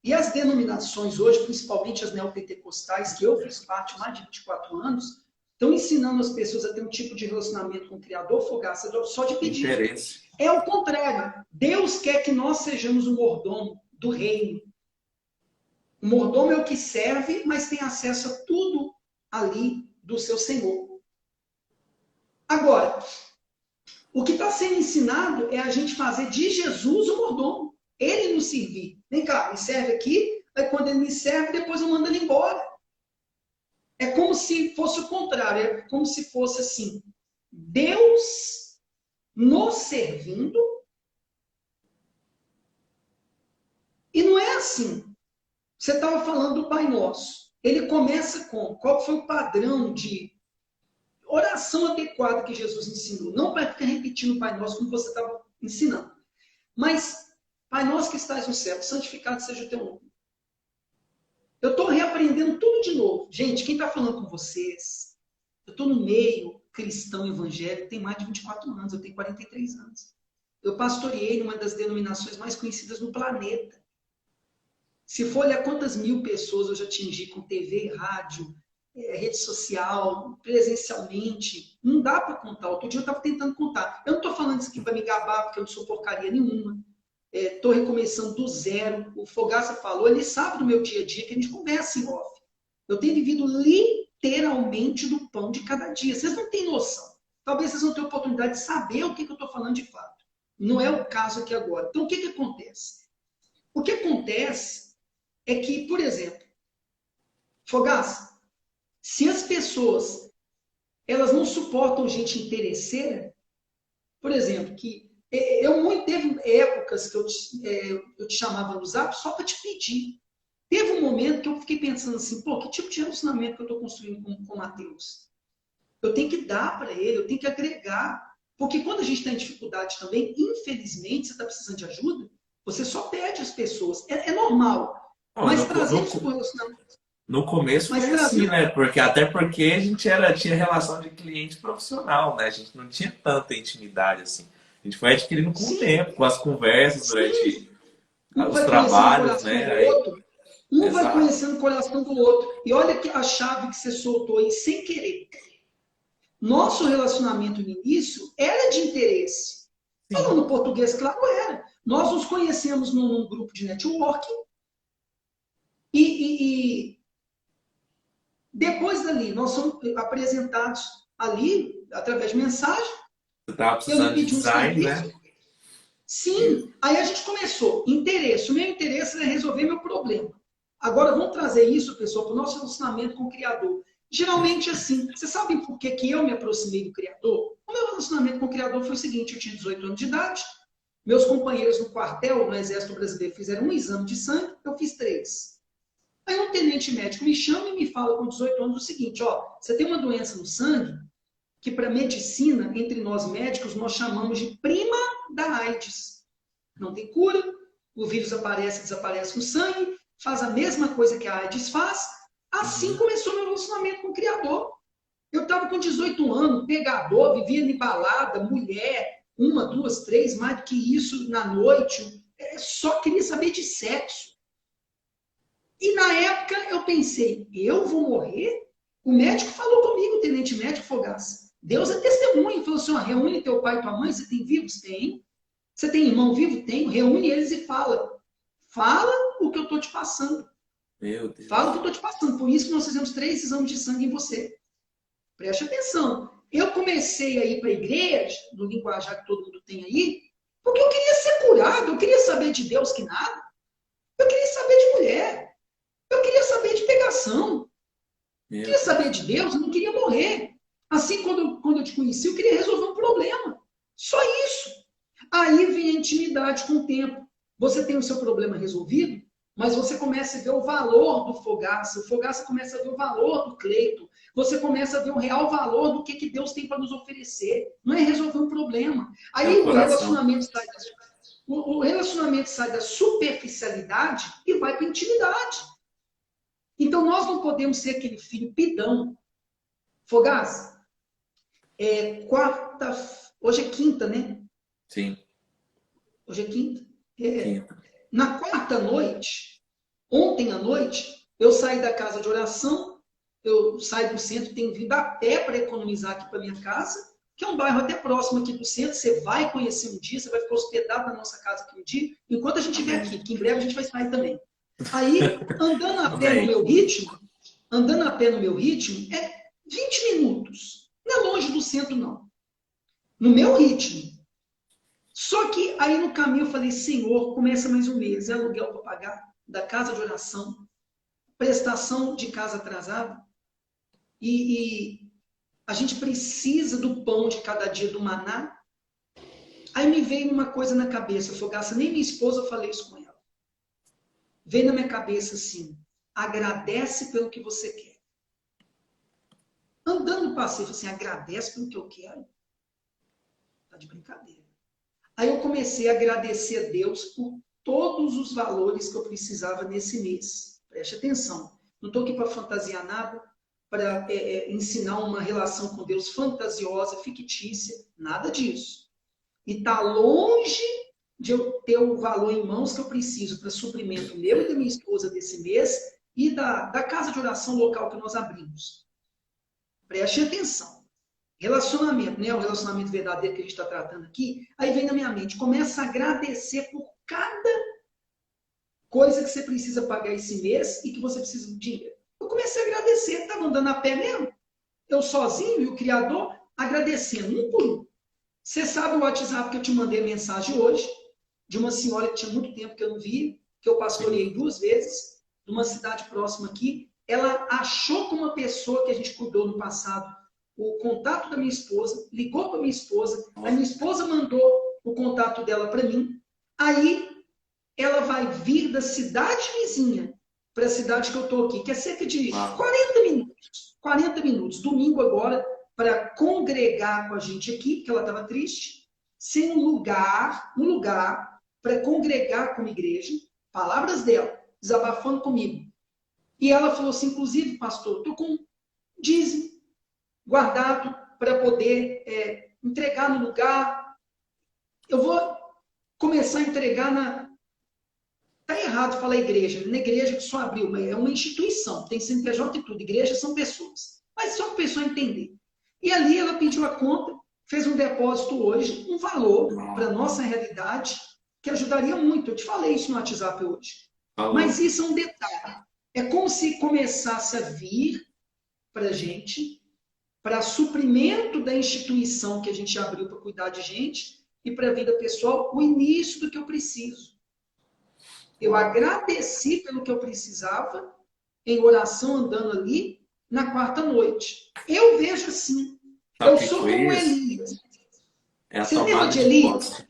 E as denominações hoje, principalmente as neopentecostais, que eu fiz parte há mais de 24 anos, estão ensinando as pessoas a ter um tipo de relacionamento com o Criador, fogaça, só de pedir. Interesse. É o contrário. Deus quer que nós sejamos o mordomo do reino. O mordomo é o que serve, mas tem acesso a tudo ali do seu Senhor. Agora, o que está sendo ensinado é a gente fazer de Jesus o mordomo. Ele nos servir. Vem cá, me serve aqui, aí quando ele me serve, depois eu mando ele embora. É como se fosse o contrário, é como se fosse assim, Deus nos servindo, e não é assim. Você estava falando do Pai Nosso. Ele começa com qual foi o padrão de oração adequada que Jesus ensinou. Não para ficar repetindo o Pai Nosso como você estava ensinando. Mas, Pai Nosso que estás no céu, santificado seja o teu nome. Eu estou reaprendendo tudo de novo. Gente, quem está falando com vocês, eu estou no meio cristão evangélico, tem mais de 24 anos, eu tenho 43 anos. Eu pastoreei numa das denominações mais conhecidas no planeta. Se for olhar quantas mil pessoas eu já atingi com TV, rádio, rede social, presencialmente, não dá para contar. Outro dia eu estava tentando contar. Eu não estou falando isso aqui para me gabar, porque eu não sou porcaria nenhuma. Estou recomeçando do zero. O Fogaça falou, ele sabe do meu dia a dia, que a gente conversa em off. Eu tenho vivido literalmente do pão de cada dia. Vocês não têm noção. Talvez vocês não tenham oportunidade de saber o que eu estou falando de fato. Não é o caso aqui agora. Então, o que acontece? O que acontece é que, por exemplo, Fogaça, se as pessoas elas não suportam gente interesseira, por exemplo, que teve épocas que eu te chamava no zap só para te pedir. Teve um momento que eu fiquei pensando assim, pô, que tipo de relacionamento que eu estou construindo com o Matheus? Eu tenho que dar para ele, eu tenho que agregar. Porque quando a gente está em dificuldade também, infelizmente, você está precisando de ajuda, você só pede as pessoas. É normal. Ó, Mas trazer isso para o relacionamento. No começo Mas foi assim, trazendo, né? Até porque a gente tinha relação de cliente profissional, né? A gente não tinha tanta intimidade assim. A gente foi adquirindo com o sim, tempo, com as conversas durante sim, um os vai conhecendo o trabalhos, coração né? do Aí, outro, um vai exato. conhecendo o coração do outro. E olha que a chave que você soltou aí sem querer. Nosso relacionamento no início era de interesse. Sim. Falando português, claro, era. Nós nos conhecemos num grupo de networking e depois dali nós somos apresentados ali, através de mensagem. Você tava Eu lhe precisando de pedi um design, serviço. né? Isso. Sim. Aí a gente começou. Interesse. O meu interesse é resolver meu problema. Agora vamos trazer isso, pessoal, para o nosso relacionamento com o Criador. Geralmente assim. Você sabe por que, que eu me aproximei do Criador? O meu relacionamento com o Criador foi o seguinte: eu tinha 18 anos de idade, meus companheiros no quartel, no Exército Brasileiro, fizeram um exame de sangue, eu fiz três. Aí um tenente médico me chama e me fala com 18 anos o seguinte: ó, você tem uma doença no sangue que para medicina, entre nós médicos, nós chamamos de prima da AIDS. Não tem cura, o vírus aparece, desaparece no sangue, faz a mesma coisa que a AIDS faz. Assim Uhum. começou meu relacionamento com o Criador. Eu estava com 18 anos, pegador, vivia em balada, mulher, uma, duas, três, mais do que isso na noite. Só queria saber de sexo. E na época eu pensei, eu vou morrer? O médico falou comigo, o tenente médico Fogaça. Deus é testemunha. Ele falou assim: ó, reúne teu pai e tua mãe. Você tem vivos? Tem. Você tem irmão vivo? Tem. Reúne eles e fala. Fala o que eu estou te passando. Meu Fala o que Deus. eu estou te passando. Por isso que nós fizemos 3 exames de sangue em você. Preste atenção. Eu comecei a ir para a igreja, no linguajar que todo mundo tem aí, porque eu queria ser curado, eu queria saber de Deus que nada. Eu queria saber de mulher. Eu queria saber de pegação. Eu Meu queria saber Deus. de Deus, eu não queria morrer. Assim, quando eu te conheci, eu queria resolver um problema. Só isso. Aí vem a intimidade com o tempo. Você tem o seu problema resolvido, mas você começa a ver o valor do Fogaça. O Fogaça começa a ver o valor do Cleito. Você começa a ver o real valor do que Deus tem para nos oferecer. Não é resolver um problema. É o Aí coração. o relacionamento sai da superficialidade e vai para a intimidade. Então nós não podemos ser aquele filho pidão. Fogaça, quarta, hoje é quinta, né? Sim. Hoje é quinta. É, Quinta. na quarta noite, ontem à noite, eu saí da casa de oração, eu saí do centro, tenho vindo a pé para economizar aqui para minha casa, que é um bairro até próximo aqui do centro. Você vai conhecer um dia, você vai ficar hospedado na nossa casa aqui um dia, enquanto a gente estiver Amém. aqui, que em breve a gente vai sair também. Aí, Amém. andando a pé no meu ritmo, é 20 minutos. Não é longe do centro, não. No meu ritmo. Só que aí no caminho eu falei: Senhor, começa mais um mês, é aluguel para pagar, da casa de oração, prestação de casa atrasada, e a gente precisa do pão de cada dia, do maná. Aí me veio uma coisa na cabeça, Fogaça, nem minha esposa eu falei isso com ela. Veio na minha cabeça assim: agradece pelo que você quer. Andando passei, falei assim: agradece pelo que eu quero. Tá de brincadeira. Aí eu comecei a agradecer a Deus por todos os valores que eu precisava nesse mês. Preste atenção. Não estou aqui para fantasiar nada, para ensinar uma relação com Deus fantasiosa, fictícia, nada disso. E está longe de eu ter o valor em mãos que eu preciso para suprimento meu e da minha esposa desse mês e da casa de oração local que nós abrimos. Preste atenção. Relacionamento, né? O relacionamento verdadeiro que a gente está tratando aqui, aí vem na minha mente, começa a agradecer por cada coisa que você precisa pagar esse mês e que você precisa de dinheiro. Eu comecei a agradecer, estava andando a pé mesmo, eu sozinho e o Criador, agradecendo um por um. Você sabe o WhatsApp que eu te mandei mensagem hoje, de uma senhora que tinha muito tempo que eu não via, que eu Sim. pastoreei 2 vezes, de uma cidade próxima aqui. Ela achou com uma pessoa que a gente cuidou no passado o contato da minha esposa, ligou para minha esposa, a minha esposa mandou o contato dela para mim. Aí ela vai vir da cidade vizinha para a cidade que eu estou aqui, que é cerca de Uau. 40 minutos. 40 minutos, domingo agora, para congregar com a gente aqui, porque ela estava triste, sem um lugar para congregar como igreja, palavras dela, desabafando comigo. E ela falou assim, inclusive, pastor, estou com dízimo guardado para poder entregar no lugar. Eu vou começar a entregar na... Está errado falar igreja. Na igreja que só abriu, mas é uma instituição. Tem CNPJ e tudo. Igrejas são pessoas. Mas só para a pessoa entender. E ali ela pediu a conta, fez um depósito hoje, um valor para a nossa realidade, que ajudaria muito. Eu te falei isso no WhatsApp hoje. Falou. Mas isso é um detalhe. É como se começasse a vir para a gente, para suprimento da instituição que a gente abriu para cuidar de gente e para a vida pessoal, o início do que eu preciso. Eu agradeci pelo que eu precisava, em oração andando ali, na quarta noite. Eu vejo assim. Sabe Eu o que sou foi como isso? Elias. É a Você lembra tomada de de Elias? posse.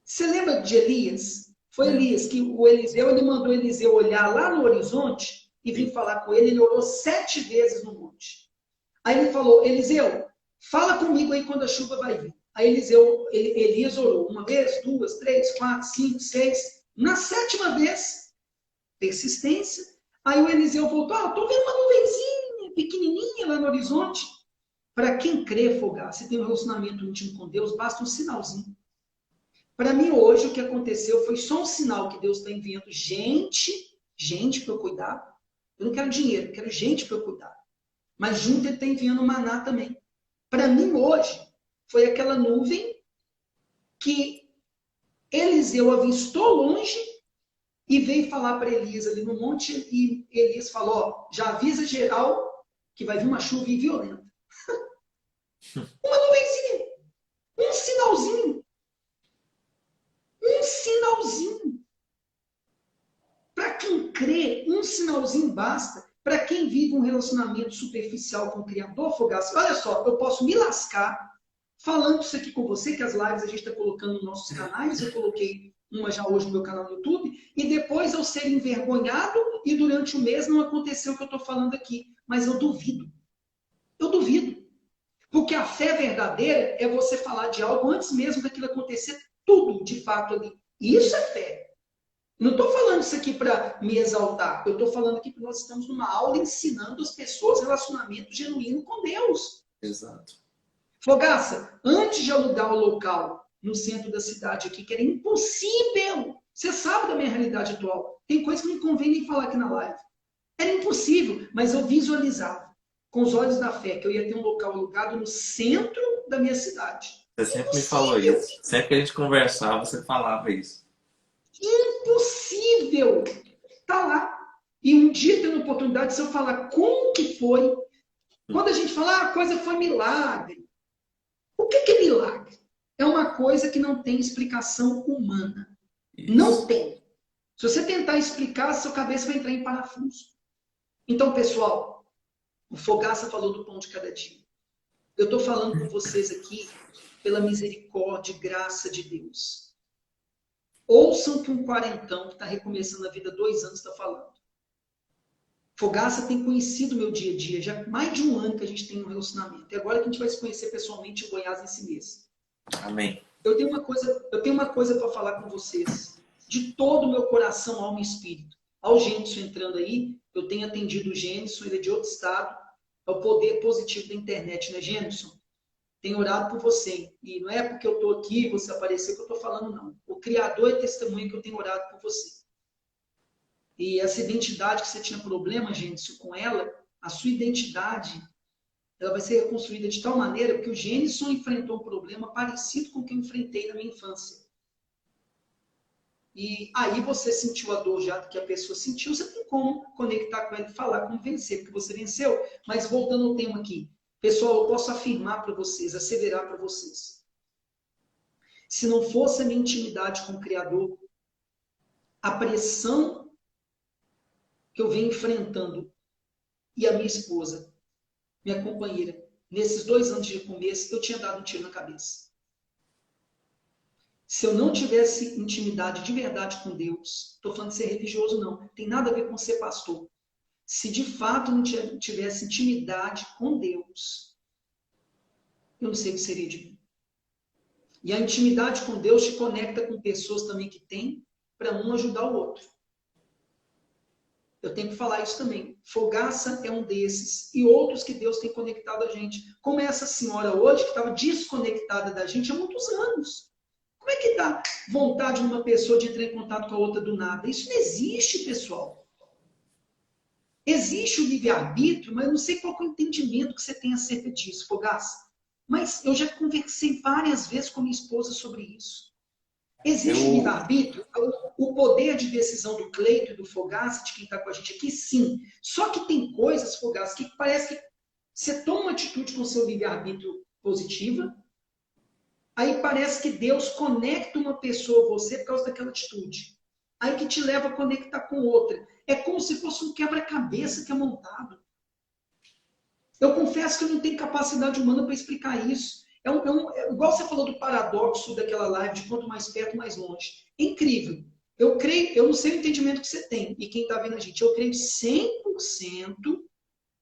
Você lembra de Elias? Foi Lembra? Elias que o Eliseu, ele mandou Eliseu olhar lá no horizonte e vir Sim. falar com ele. Ele orou 7 vezes no monte. Aí ele falou, Eliseu, fala comigo aí quando a chuva vai vir. Aí Elias orou uma vez, duas, três, quatro, cinco, seis. Na 7ª vez, persistência. Aí o Eliseu voltou, estou vendo uma nuvenzinha pequenininha lá no horizonte. Para quem crê, Fogar, se tem um relacionamento íntimo com Deus, basta um sinalzinho. Para mim, hoje, o que aconteceu foi só um sinal que Deus está enviando gente para eu cuidar. Eu não quero dinheiro, eu quero gente para eu cuidar. Mas junto ele está enviando maná também. Para mim, hoje, foi aquela nuvem que Eliseu avistou longe e veio falar para Elias ali no monte. E Elias falou: ó, já avisa geral que vai vir uma chuva violenta. Uma nuvenzinha, um sinalzinho. Um sinalzinho. Para quem crê, um sinalzinho basta. Para quem vive um relacionamento superficial com o Criador, Fogaça, olha só, eu posso me lascar falando isso aqui com você, que as lives a gente está colocando nos nossos canais, eu coloquei uma já hoje no meu canal no YouTube, e depois eu ser envergonhado e durante o mês não aconteceu o que eu estou falando aqui. Mas eu duvido. Eu duvido. Porque a fé verdadeira é você falar de algo antes mesmo daquilo acontecer tudo de fato ali. E isso é fé. Não estou falando isso aqui para me exaltar. Eu estou falando aqui que nós estamos numa aula ensinando as pessoas relacionamento genuíno com Deus. Exato. Fogaça, antes de alugar o local no centro da cidade aqui, que era impossível. Você sabe da minha realidade atual. Tem coisa que não convém nem falar aqui na live. Era impossível, mas eu visualizava com os olhos da fé que eu ia ter um local alugado no centro da minha cidade. Você sempre me falou Impossível! isso. Sempre que a gente conversava, você falava isso. Impossível! Tá lá. E um dia tendo oportunidade, se eu falar como que foi, quando a gente fala, a coisa foi milagre. O que é milagre? É uma coisa que não tem explicação humana. Não Isso. tem. Se você tentar explicar, sua cabeça vai entrar em parafuso. Então, pessoal, o Fogaça falou do pão de cada dia. Eu estou falando com vocês aqui pela misericórdia e graça de Deus. Ouçam que um quarentão que está recomeçando a vida há 2 anos está falando. Fogaça tem conhecido o meu dia a dia, já há mais de 1 ano que a gente tem um relacionamento. E agora que a gente vai se conhecer pessoalmente em Goiás nesse mês. Amém. Eu tenho uma coisa para falar com vocês. De todo o meu coração, alma e espírito. Ao Gênison entrando aí, eu tenho atendido o Gênison, ele é de outro estado. É o poder positivo da internet, né, Gênison? Tenho orado por você. E não é porque eu estou aqui, você apareceu, que eu estou falando, não. O Criador é testemunha que eu tenho orado por você. E essa identidade que você tinha problema, gente, com ela, a sua identidade, ela vai ser reconstruída de tal maneira que o Gênison enfrentou um problema parecido com o que eu enfrentei na minha infância. E aí você sentiu a dor já que a pessoa sentiu, você tem como conectar com ele, falar como vencer, porque você venceu. Mas voltando ao tema aqui, pessoal, eu posso afirmar para vocês, asseverar para vocês. Se não fosse a minha intimidade com o Criador, a pressão que eu venho enfrentando e a minha esposa, minha companheira, nesses 2 anos de começo, eu tinha dado um tiro na cabeça. Se eu não tivesse intimidade de verdade com Deus, estou falando de ser religioso, não, tem nada a ver com ser pastor. Se de fato não tivesse intimidade com Deus, eu não sei o que seria de mim. E a intimidade com Deus te conecta com pessoas também que têm, para um ajudar o outro. Eu tenho que falar isso também. Fogaça é um desses e outros que Deus tem conectado a gente. Como essa senhora hoje, que estava desconectada da gente há muitos anos. Como é que dá vontade de uma pessoa de entrar em contato com a outra do nada? Isso não existe, pessoal. Existe o livre-arbítrio, mas eu não sei qual é o entendimento que você tem acerca disso, Fogaça. Mas eu já conversei várias vezes com minha esposa sobre isso. Existe o Eu, livre-arbítrio, o poder de decisão do Cleito e do Fogaça, de quem está com a gente aqui, sim. Só que tem coisas, Fogaça, que parece que você toma uma atitude com o seu livre-arbítrio positiva, aí parece que Deus conecta uma pessoa a você por causa daquela atitude. Aí que te leva a conectar com outra. É como se fosse um quebra-cabeça que é montado. Eu confesso que eu não tenho capacidade humana para explicar isso. Igual você falou do paradoxo daquela live de quanto mais perto, mais longe. É incrível. Eu creio, eu não sei o entendimento que você tem e quem está vendo a gente. Eu creio 100%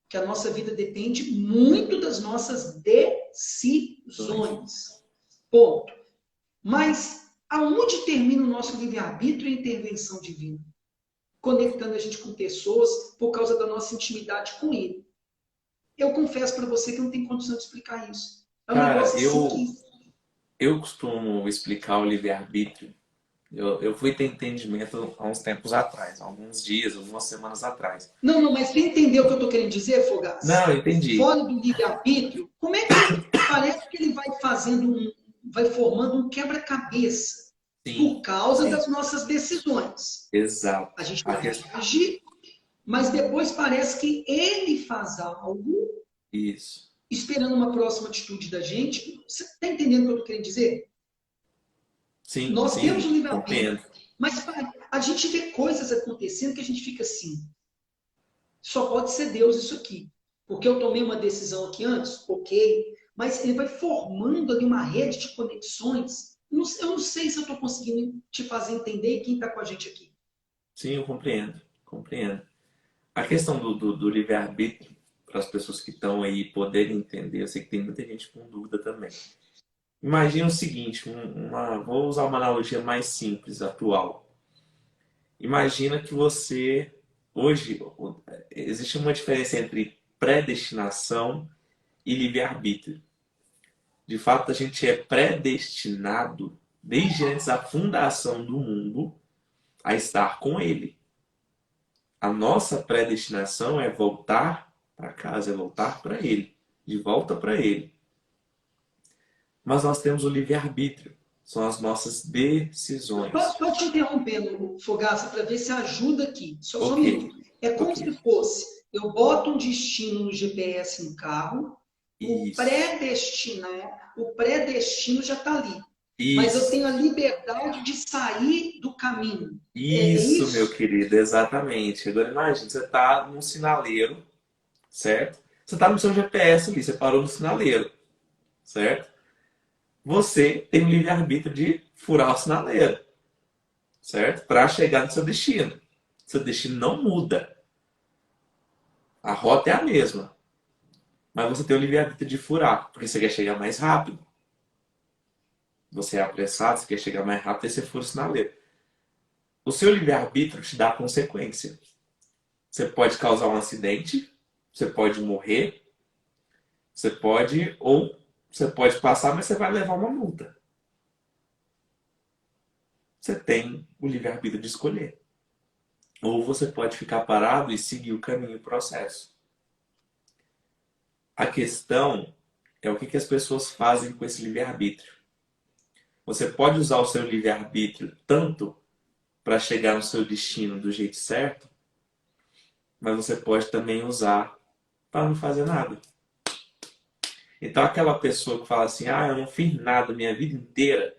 que a nossa vida depende muito das nossas decisões. Ponto. Mas aonde termina o nosso livre-arbítrio e a intervenção divina? Conectando a gente com pessoas por causa da nossa intimidade com ele. Eu confesso para você que eu não tenho condição de explicar isso. É um cara, negócio assim que. eu costumo explicar o livre-arbítrio. Eu fui ter entendimento há uns tempos atrás, há alguns dias, algumas semanas atrás. Não, não, mas você entendeu o que eu estou querendo dizer, Não, Fogaça? eu entendi. Fora do livre-arbítrio, como é que parece que ele vai fazendo vai formando um quebra-cabeça Sim, por causa sim, das nossas decisões. A exato. gente A questão, age, mas depois parece que ele faz algo isso. esperando uma próxima atitude da gente. Você está entendendo o que eu estou querendo dizer? Sim, Nós temos o sim, livre-arbítrio, compreendo. mas a gente vê coisas acontecendo que a gente fica assim. Só pode ser Deus isso aqui. Porque eu tomei uma decisão aqui antes, ok, mas ele vai formando ali uma rede de conexões. Eu não sei se eu estou conseguindo te fazer entender quem está com a gente aqui. Sim, eu compreendo, compreendo. A questão do livre-arbítrio, para as pessoas que estão aí poderem entender, eu sei que tem muita gente com dúvida também. Imagina o seguinte, vou usar uma analogia mais simples, atual. Imagina que você, hoje, existe uma diferença entre predestinação e livre-arbítrio. De fato, a gente é predestinado, desde antes da fundação do mundo, a estar com Ele. A nossa predestinação é voltar para casa, é voltar para Ele, de volta para Ele. Mas nós temos o livre-arbítrio, são as nossas decisões. Só te interrompendo, Fogaça, para ver se ajuda aqui. Só um Ok, minuto. É como ok. se fosse, eu boto um destino no GPS no carro, Isso, o predestino já está ali. Mas eu isso, tenho a liberdade de sair do caminho. É isso, meu isso? querido, exatamente. Agora imagine, você está num sinaleiro, certo? Você está no seu GPS ali, você parou no sinaleiro, certo? Você tem o livre-arbítrio de furar o sinaleiro, certo? Para chegar no seu destino. Seu destino não muda. A rota é a mesma. Mas você tem o livre-arbítrio de furar, porque você quer chegar mais rápido. Você é apressado, você quer chegar mais rápido e você fura o sinaleiro. O seu livre-arbítrio te dá consequência. Você pode causar um acidente, você pode morrer, você pode passar, mas você vai levar uma multa. Você tem o livre-arbítrio de escolher. Ou você pode ficar parado e seguir o caminho, o processo. A questão é o que as pessoas fazem com esse livre-arbítrio. Você pode usar o seu livre-arbítrio tanto para chegar no seu destino do jeito certo, mas você pode também usar para não fazer nada. Então, aquela pessoa que fala assim, eu não fiz nada a minha vida inteira,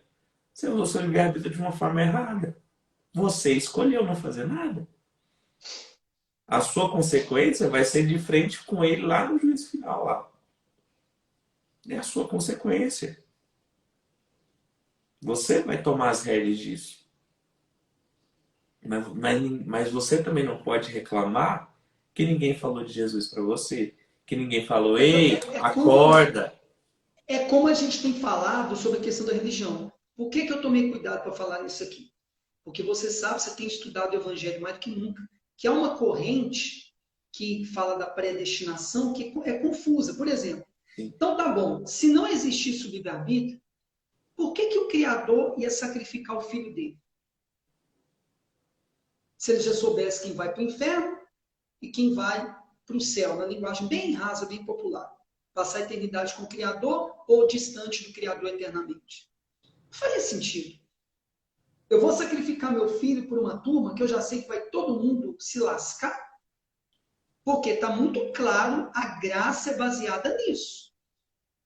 você usou seu livre-arbítrio de uma forma errada. Você escolheu não fazer nada. A sua consequência vai ser de frente com ele lá no juízo final. Lá. É a sua consequência. Você vai tomar as rédeas disso. Mas você também não pode reclamar que ninguém falou de Jesus para você. Que ninguém falou, É, ei, é, é como, acorda. é como a gente tem falado sobre a questão da religião. Por que eu tomei cuidado para falar isso aqui? Porque você sabe, você tem estudado o Evangelho mais do que nunca. que é uma corrente que fala da predestinação que é confusa. Por exemplo, Sim. então tá bom, se não existisse o livre-arbítrio, por que o Criador ia sacrificar o filho dele? Se ele já soubesse quem vai para o inferno e quem vai para o céu, na linguagem bem rasa, bem popular. Passar a eternidade com o Criador ou distante do Criador eternamente. Não faria sentido. Eu vou sacrificar meu filho por uma turma que eu já sei que vai todo mundo se lascar? Porque está muito claro, a graça é baseada nisso,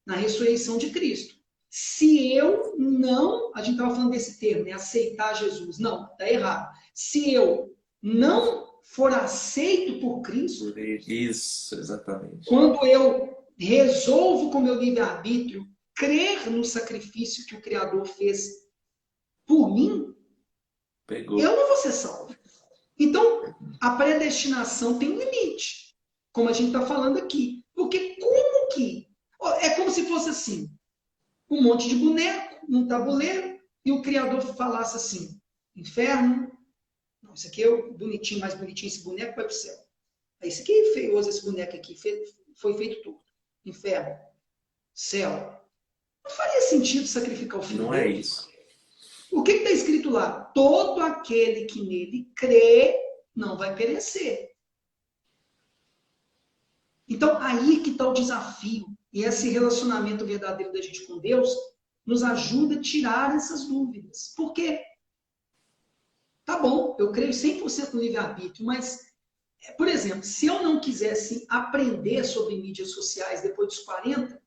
na ressurreição de Cristo. Se eu não, a gente estava falando desse termo, né? Aceitar Jesus. Não, está errado. Se eu não for aceito por Cristo, Isso, exatamente. quando eu resolvo com meu livre-arbítrio crer no sacrifício que o Criador fez por mim, Pegou. eu não vou ser salvo. Então, a predestinação tem um limite, como a gente está falando aqui. Porque como que? É como se fosse assim, um monte de boneco num tabuleiro e o Criador falasse assim, inferno, não, isso aqui é o bonitinho, mais bonitinho, esse boneco vai para o céu. Esse aqui é feioso, esse boneco aqui, foi feito tudo. Inferno, céu. Não faria sentido sacrificar o filho Não é dele. isso. O que está escrito lá? Todo aquele que nele crê não vai perecer. Então, aí que está o desafio. E esse relacionamento verdadeiro da gente com Deus nos ajuda a tirar essas dúvidas. Por quê? Tá bom, eu creio 100% no livre-arbítrio, mas, por exemplo, se eu não quisesse aprender sobre mídias sociais depois dos 40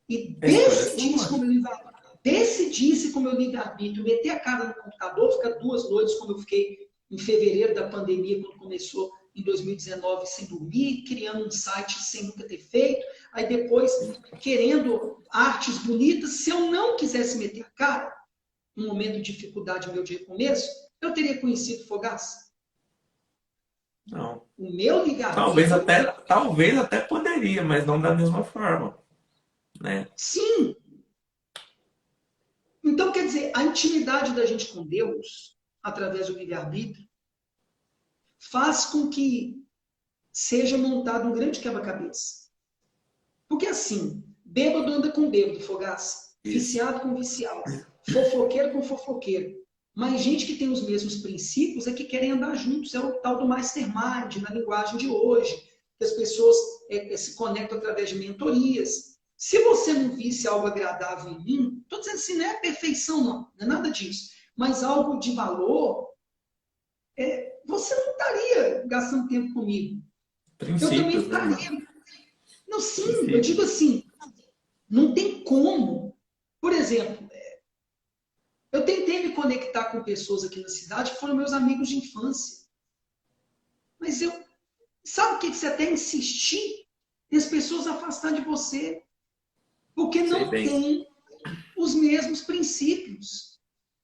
e decidisse com o meu livre-arbítrio meter a cara no computador, ficar 2 noites, como eu fiquei em fevereiro da pandemia, quando começou em 2019, sem dormir, criando um site sem nunca ter feito, aí depois querendo artes bonitas, se eu não quisesse meter a cara, num momento de dificuldade meu de recomeço, eu teria conhecido Fogaça? Não. O meu livre-arbítrio... Talvez até poderia, mas não da mesma forma, né? Sim! Então, quer dizer, a intimidade da gente com Deus, através do livre-arbítrio, faz com que seja montado um grande quebra-cabeça. Porque assim, bêbado anda com bêbado, Fogaça. Viciado com viciado. Fofoqueiro com fofoqueiro. Mas gente que tem os mesmos princípios é que querem andar juntos. É o tal do mastermind, na linguagem de hoje. Que as pessoas se conectam através de mentorias. Se você não visse algo agradável em mim, estou dizendo assim, não é perfeição, não é nada disso. Mas algo de valor, você não estaria gastando tempo comigo. Eu também Princípios, né, mano? estaria. Não, sim, eu digo Princípios. assim, não tem como. Por exemplo, eu tentei me conectar com pessoas aqui na cidade que foram meus amigos de infância. Mas sabe o que você até insistir e as pessoas afastar de você? Porque Sei não bem. tem os mesmos princípios.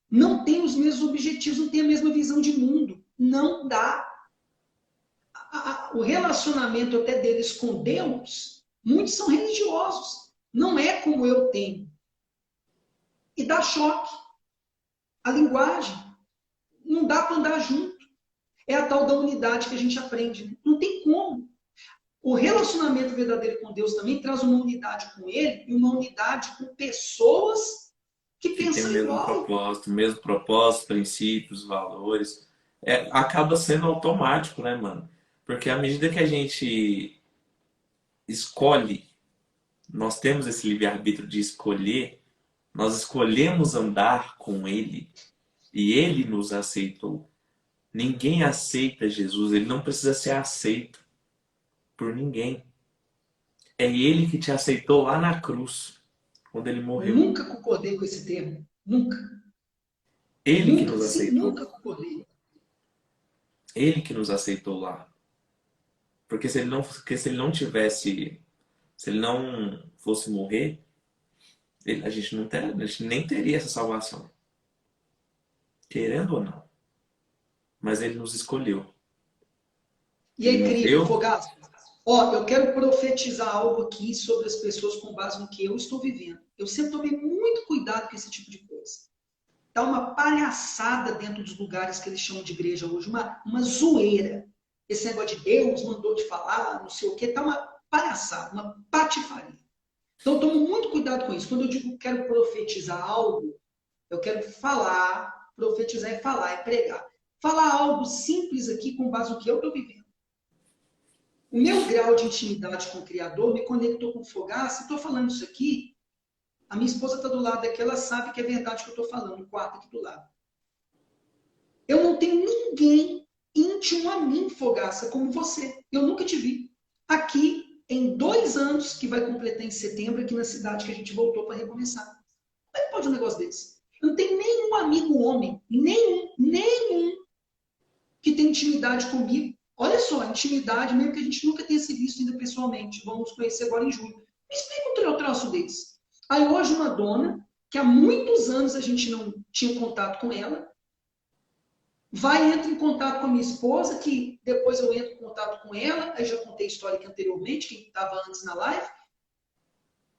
Não tem os mesmos objetivos, não tem a mesma visão de mundo. Não dá. O relacionamento até deles com Deus, muitos são religiosos. Não é como eu tenho. E dá choque. A linguagem. Não dá para andar junto. É a tal da unidade que a gente aprende. Não tem como. O relacionamento verdadeiro com Deus também traz uma unidade com Ele e uma unidade com pessoas que Que tem o pensam igual. mesmo propósito, princípios, valores. Acaba sendo automático, né, mano? Porque à medida que a gente escolhe, nós temos esse livre-arbítrio de escolher, nós escolhemos andar com Ele e Ele nos aceitou. Ninguém aceita Jesus, ele não precisa ser aceito por ninguém. É Ele que te aceitou lá na cruz, quando Ele morreu. Nunca concordei com esse termo. Nunca. Ele que Nunca, nos sim, aceitou. nunca concordei. Ele que nos aceitou lá. Porque se ele não tivesse, se ele não fosse morrer, a gente nem teria essa salvação. Querendo ou não. Mas ele nos escolheu. E Ele é incrível, morreu. Fogaça. Ó, eu quero profetizar algo aqui sobre as pessoas com base no que eu estou vivendo. Eu sempre tomei muito cuidado com esse tipo de coisa. Tá uma palhaçada dentro dos lugares que eles chamam de igreja hoje, uma zoeira. esse negócio de Deus mandou te falar, não sei o quê, tá uma palhaçada, uma patifaria. Então, tomo muito cuidado com isso. Quando eu digo que quero profetizar algo, eu quero falar, profetizar é falar, é pregar. Falar algo simples aqui com base no que eu estou vivendo. O meu grau de intimidade com o Criador me conectou com o Fogaça. Estou falando isso aqui, a minha esposa está do lado daqui, ela sabe que é verdade o que eu estou falando, o quarto aqui do lado. Eu não tenho ninguém íntimo a mim, Fogaça, como você. Eu nunca te vi. Aqui, em 2 anos, que vai completar em setembro, aqui na cidade que a gente voltou para recomeçar. Como é que pode um negócio desse? Eu não tenho nenhum amigo homem, nenhum que tem intimidade comigo. Olha só, intimidade, mesmo que a gente nunca tenha se visto ainda pessoalmente. Vamos conhecer agora em julho. Me explica um troço desse. Aí hoje uma dona, que há muitos anos a gente não tinha contato com ela, vai entrar em contato com a minha esposa, que depois eu entro em contato com ela, aí já contei a história aqui anteriormente, quem estava antes na live,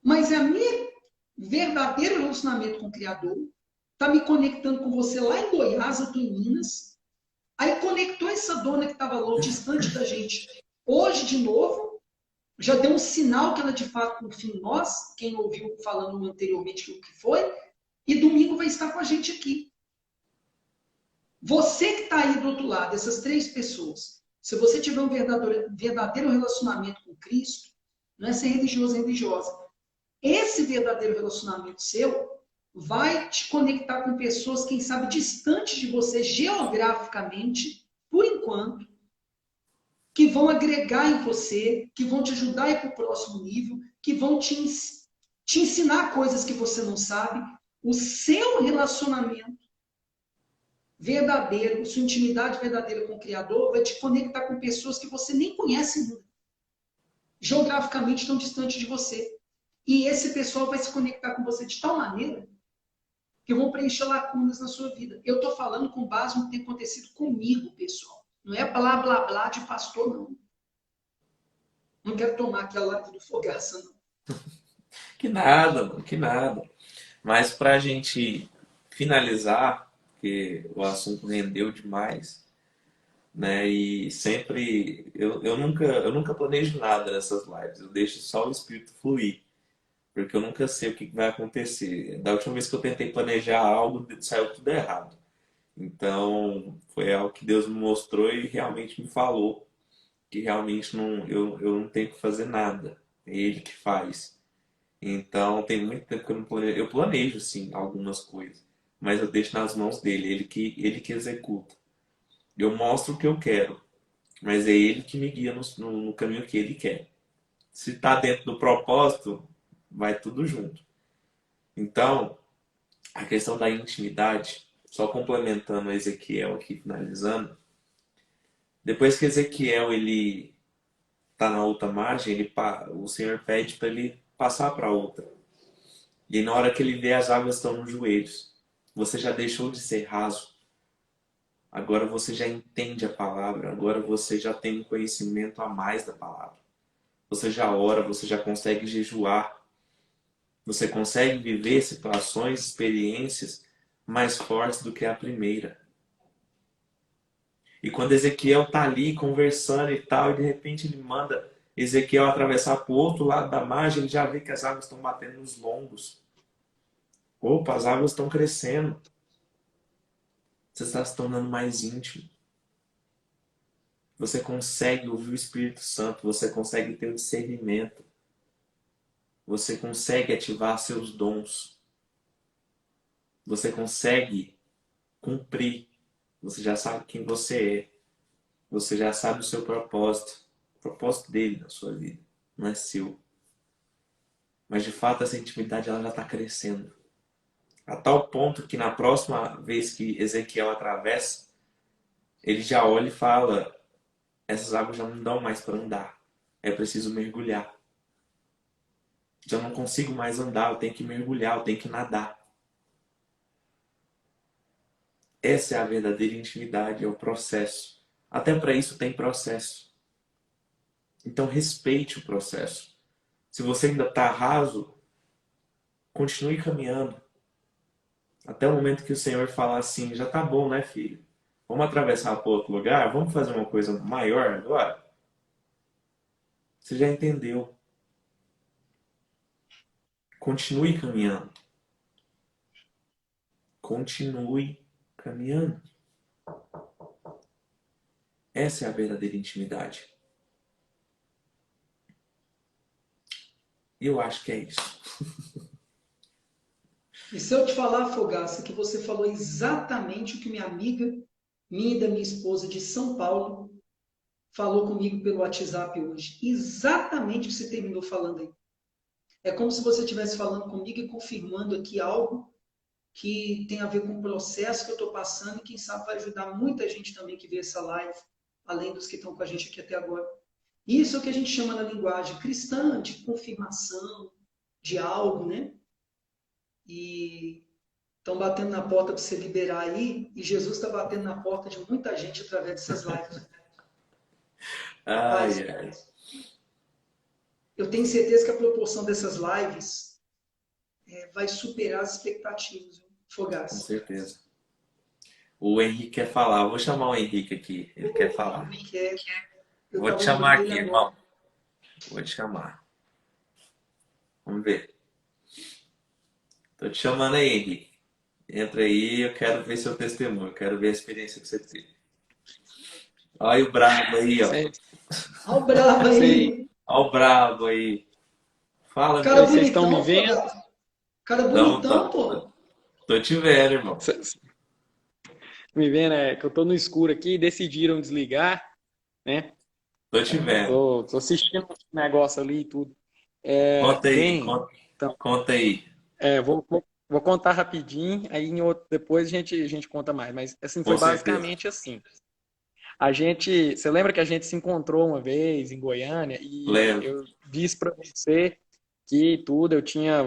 mas é a minha verdadeiro relacionamento com o Criador, está me conectando com você lá em Goiás, eu estou em Minas, aí conectou essa dona que estava lá distante da gente, hoje de novo, já deu um sinal que ela de fato confia em nós, quem ouviu falando anteriormente o que foi, e domingo vai estar com a gente aqui. Você que está aí do outro lado, essas 3 pessoas, se você tiver um verdadeiro relacionamento com Cristo, não é ser religioso ou religiosa, esse verdadeiro relacionamento seu vai te conectar com pessoas, quem sabe, distantes de você geograficamente, por enquanto, que vão agregar em você, que vão te ajudar a ir para o próximo nível, que vão te ensinar coisas que você não sabe. O seu relacionamento verdadeiro, sua intimidade verdadeira com o Criador vai te conectar com pessoas que você nem conhece ainda, geograficamente tão distante de você. E esse pessoal vai se conectar com você de tal maneira que vão preencher lacunas na sua vida. Eu estou falando com base no que tem acontecido comigo, pessoal. Não é blá, blá, blá de pastor, não. Não quero tomar aquela live do Fogaça, não. Que nada, mano, que nada. Mas pra gente finalizar, porque o assunto rendeu demais, né? E sempre eu nunca planejo nada nessas lives. Eu deixo só o espírito fluir, porque eu nunca sei o que vai acontecer. Da última vez que eu tentei planejar algo, saiu tudo errado. Então, foi algo que Deus me mostrou e realmente me falou que realmente eu não tenho que fazer nada. É Ele que faz. Então, tem muito tempo que eu não planejo. Eu planejo, sim, algumas coisas, mas eu deixo nas mãos dele, ele que executa. Eu mostro o que eu quero, mas é ele que me guia no caminho que ele quer. Se está dentro do propósito, vai tudo junto. Então, a questão da intimidade, só complementando Ezequiel aqui, finalizando, depois que Ezequiel ele está na outra margem, o Senhor pede para ele passar para outra. E na hora que ele vê as águas estão nos joelhos, você já deixou de ser raso. Agora você já entende a palavra, agora você já tem um conhecimento a mais da palavra. Você já ora, você já consegue jejuar, você consegue viver situações, experiências mais fortes do que a primeira. E quando Ezequiel está ali conversando e tal, e de repente ele manda Ezequiel atravessar para o outro lado da margem, ele já vê que as águas estão batendo nos lombos. Opa, as águas estão crescendo. Você está se tornando mais íntimo. Você consegue ouvir o Espírito Santo, você consegue ter o discernimento, você consegue ativar seus dons, você consegue cumprir, você já sabe quem você é, você já sabe o seu propósito, o propósito dele na sua vida, não é seu. Mas de fato essa intimidade ela já está crescendo. A tal ponto que na próxima vez que Ezequiel atravessa, ele já olha e fala: essas águas já não dão mais para andar, é preciso mergulhar. Já não consigo mais andar, eu tenho que mergulhar, eu tenho que nadar. Essa é a verdadeira intimidade, é o processo. Até para isso tem processo. Então respeite o processo. Se você ainda está raso, continue caminhando. Até o momento que o Senhor falar assim: já tá bom, né, filho? Vamos atravessar para outro lugar? Vamos fazer uma coisa maior agora? Você já entendeu. Continue caminhando. Continue caminhando. Essa é a verdadeira intimidade. E eu acho que é isso. E se eu te falar, Fogaça, que você falou exatamente o que minha amiga, minha e da minha esposa de São Paulo, falou comigo pelo WhatsApp hoje. Exatamente o que você terminou falando aí. É como se você estivesse falando comigo e confirmando aqui algo que tem a ver com o processo que eu estou passando e quem sabe vai ajudar muita gente também que vê essa live, além dos que estão com a gente aqui até agora. Isso é o que a gente chama na linguagem cristã de confirmação de algo, né? E estão batendo na porta para você liberar aí, e Jesus está batendo na porta de muita gente através dessas lives. Ai, Rapaz, ai. eu tenho certeza que a proporção dessas lives vai superar as expectativas, viu? Com Fogaça. certeza. O Henrique quer falar. Eu vou chamar o Henrique aqui. Ele quer falar. Henrique, eu Vou te estava chamar lembrando dele aqui, agora. irmão. Vou te chamar. Vamos ver. Tô te chamando aí, Henrique. Entra aí, eu quero ver seu testemunho. Eu quero ver a experiência que você teve. Olha o brabo aí, ó. Sei, Olha o brabo sei, aí. Olha o brabo aí. Fala, meu Cara sei, irmão. vocês estão me bonitão, vendo? Fogaça. Cara Tamo, bonitão, pô. tô te vendo, irmão. Cês me vendo, é que eu tô no escuro aqui e decidiram desligar, né? Tô te vendo. Tô assistindo um negócio ali e tudo. É, Conta aí, bem, conta, então, conta aí. vou contar rapidinho, aí em outro, depois a gente conta mais. Mas, assim, Com foi certeza. basicamente assim. Você lembra que a gente se encontrou uma vez em Goiânia e Lembro. eu disse para você que tudo, eu tinha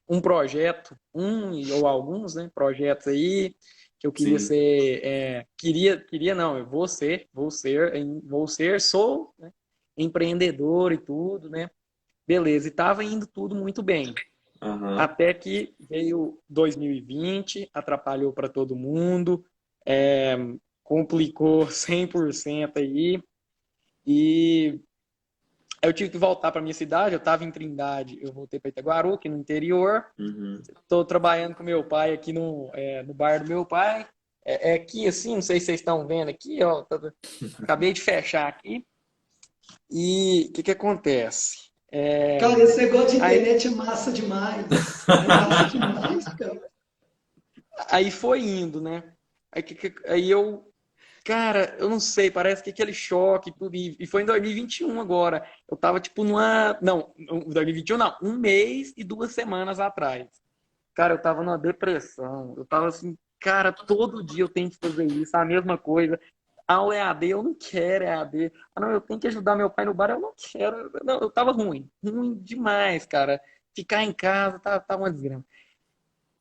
um projeto, ou alguns, né, projetos aí que eu queria Sim. ser, queria não, vou ser, sou, né, empreendedor e tudo, né? Beleza, e estava indo tudo muito bem. Aham. Até que veio 2020, atrapalhou para todo mundo, é, complicou 100% aí, e eu tive que voltar para minha cidade. Eu estava em Trindade, eu voltei para Itaguaru, aqui no interior. Uhum. Estou trabalhando com meu pai aqui no bar do meu pai. É aqui assim, não sei se vocês estão vendo aqui, ó. Acabei de fechar aqui. E o que acontece? Cara, esse negócio de Aí, internet é massa demais. É massa demais, cara. aí foi indo, né? Aí eu, cara, eu não sei, parece que aquele choque, tudo. E foi em 2021 agora. Eu tava tipo numa. Não, 2021 não, um mês e 2 semanas atrás. Cara, eu tava numa depressão. Eu tava assim, cara, todo dia eu tenho que fazer isso, a mesma coisa. Aula é AD, eu não quero EAD. Ah, não, eu tenho que ajudar meu pai no bar, eu não quero. Não, eu tava ruim, ruim demais, cara. Ficar em casa tá uma desgrama.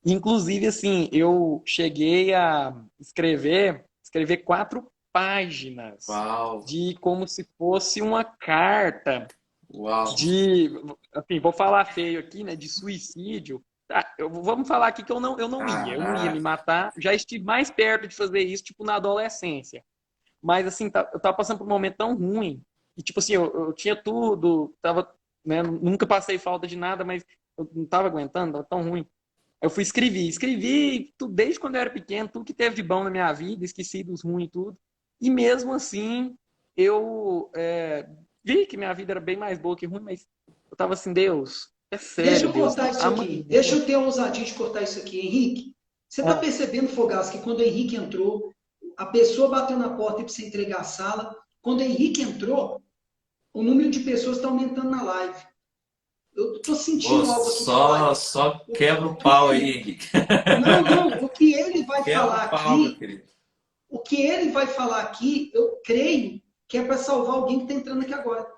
Inclusive, assim, eu cheguei a escrever 4 páginas Uau. de como se fosse uma carta Uau. de, assim, vou falar feio aqui, né, de suicídio. Tá, vamos falar aqui que eu não ia me Caraca. matar. Já estive mais perto de fazer isso, tipo, na adolescência. Mas, assim, eu tava passando por um momento tão ruim. E, tipo assim, eu tinha tudo, tava, né, nunca passei falta de nada, mas eu não tava aguentando, tava tão ruim. Eu fui escrevi tudo, desde quando eu era pequeno, tudo que teve de bom na minha vida, esqueci dos ruins e tudo. E mesmo assim, eu vi que minha vida era bem mais boa que ruim, mas eu tava assim, Deus, é Deixa sério, eu Deus, cortar isso aqui. Deixa amanhã. eu ter a ousadia de cortar isso aqui. Henrique, você está Ah, percebendo, Fogaça, que quando o Henrique entrou, a pessoa bateu na porta e precisa entregar a sala. Quando o Henrique entrou, o número de pessoas está aumentando na live. Eu estou Ô, sentindo algo aqui só, fora. só quebra O o que pau aí, ele. Henrique. Não, não. O que ele vai Quebra o falar pau, meu aqui, querido. o que ele vai falar aqui, eu creio que é para salvar alguém que está entrando aqui agora.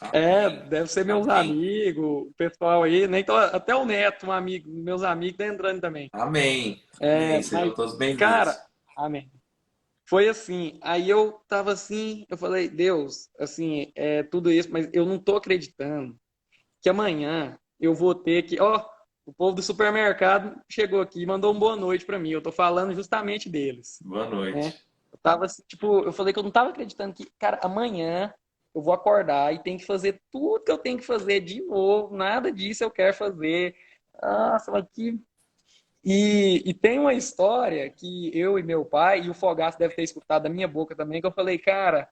Amém. deve ser meus Amém. amigos, o pessoal aí, nem até o Neto, meus amigos, tá entrando também. Amém. Amém. Sejam Mas, todos cara, bem-vindos. amém. Foi assim, aí eu tava assim, eu falei, Deus, assim, tudo isso, mas eu não tô acreditando que amanhã eu vou ter que, ó, O povo do supermercado chegou aqui e mandou uma boa noite pra mim. Eu tô falando justamente deles, Boa né? noite. Eu tava, assim, tipo, eu falei que eu não tava acreditando que, cara, amanhã eu vou acordar e tenho que fazer tudo que eu tenho que fazer de novo. Nada disso eu quero fazer. Nossa, mas que... E tem uma história que eu e meu pai, e o Fogaço deve ter escutado da minha boca também, que eu falei, cara,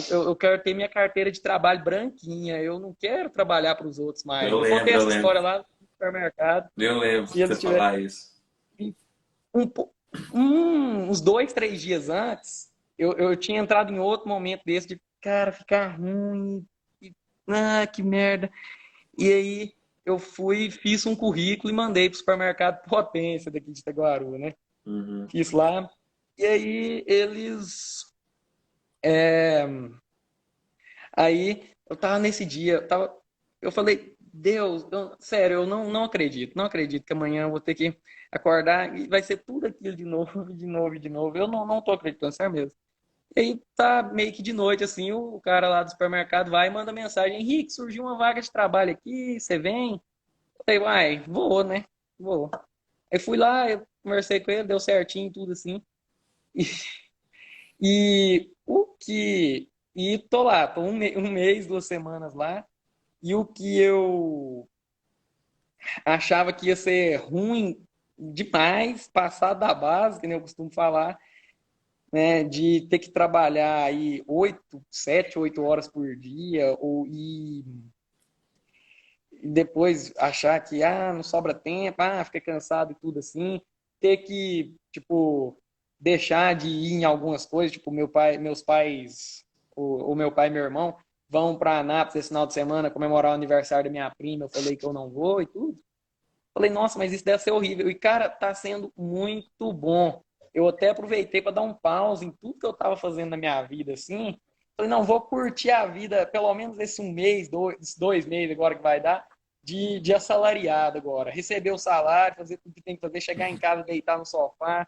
eu quero ter minha carteira de trabalho branquinha, eu não quero trabalhar para os outros mais. Eu Eu contei lembro, eu essa lembro. história lá no supermercado, Eu lembro e de você eles tiveram falar isso. um, uns 2, 3 dias antes, eu tinha entrado em outro momento desse de, cara, ficar ruim, e, que merda. E aí eu fui, fiz um currículo e mandei para o supermercado Potência daqui de Itaguaru, né? Uhum. Fiz lá. E aí eles. Aí eu tava nesse dia, eu falei, Deus, sério, eu não acredito, não acredito que amanhã eu vou ter que acordar e vai ser tudo aquilo de novo, de novo, de novo. Eu não tô acreditando, sério mesmo. E aí tá meio que de noite, assim, o cara lá do supermercado vai e manda mensagem, Henrique, surgiu uma vaga de trabalho aqui, você vem? Eu falei, uai, vou, né? Vou. Aí fui lá, eu conversei com ele, deu certinho, tudo assim. E o que. E tô lá, tô um mês, 2 semanas lá. E o que eu achava que ia ser ruim demais, passar da base, que nem eu costumo falar, né? De ter que trabalhar aí 7, 8 horas por dia, e depois achar que não sobra tempo, fica cansado e tudo assim, ter que, tipo, deixar de ir em algumas coisas, tipo, meus pais, o meu pai e meu irmão vão para Anápolis esse final de semana comemorar o aniversário da minha prima, eu falei que eu não vou e tudo. Falei, nossa, mas isso deve ser horrível. E, cara, tá sendo muito bom. Eu até aproveitei para dar um pause em tudo que eu tava fazendo na minha vida, assim. Falei, não, vou curtir a vida, pelo menos esse um mês, 2 meses agora que vai dar, de assalariado agora. Receber o salário, fazer tudo que tem que fazer, chegar em casa, deitar no sofá.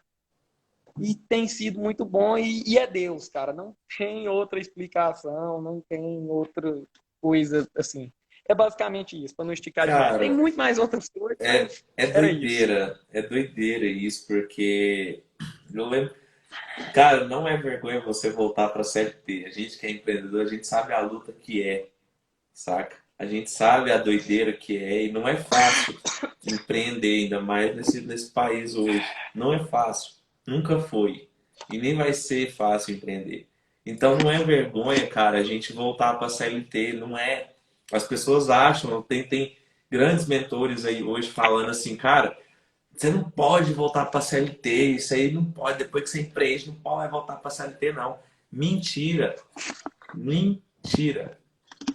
E tem sido muito bom e é Deus, cara. Não tem outra explicação, não tem outra coisa assim. É basicamente isso, para não esticar demais. Tem Cara, muito mais outras coisas, mas era isso. é doideira isso, porque eu lembro, cara, não é vergonha você voltar para a CLT. A gente que é empreendedor, a gente sabe a luta que é, saca? A gente sabe a doideira que é e não é fácil empreender, ainda mais nesse país hoje. Não é fácil, nunca foi e nem vai ser fácil empreender. Então não é vergonha, cara, a gente voltar para a CLT, não é. As pessoas acham, tem grandes mentores aí hoje falando assim, cara, você não pode voltar para a CLT, isso aí não pode, depois que você empreende, não pode voltar para a CLT, não. Mentira, mentira.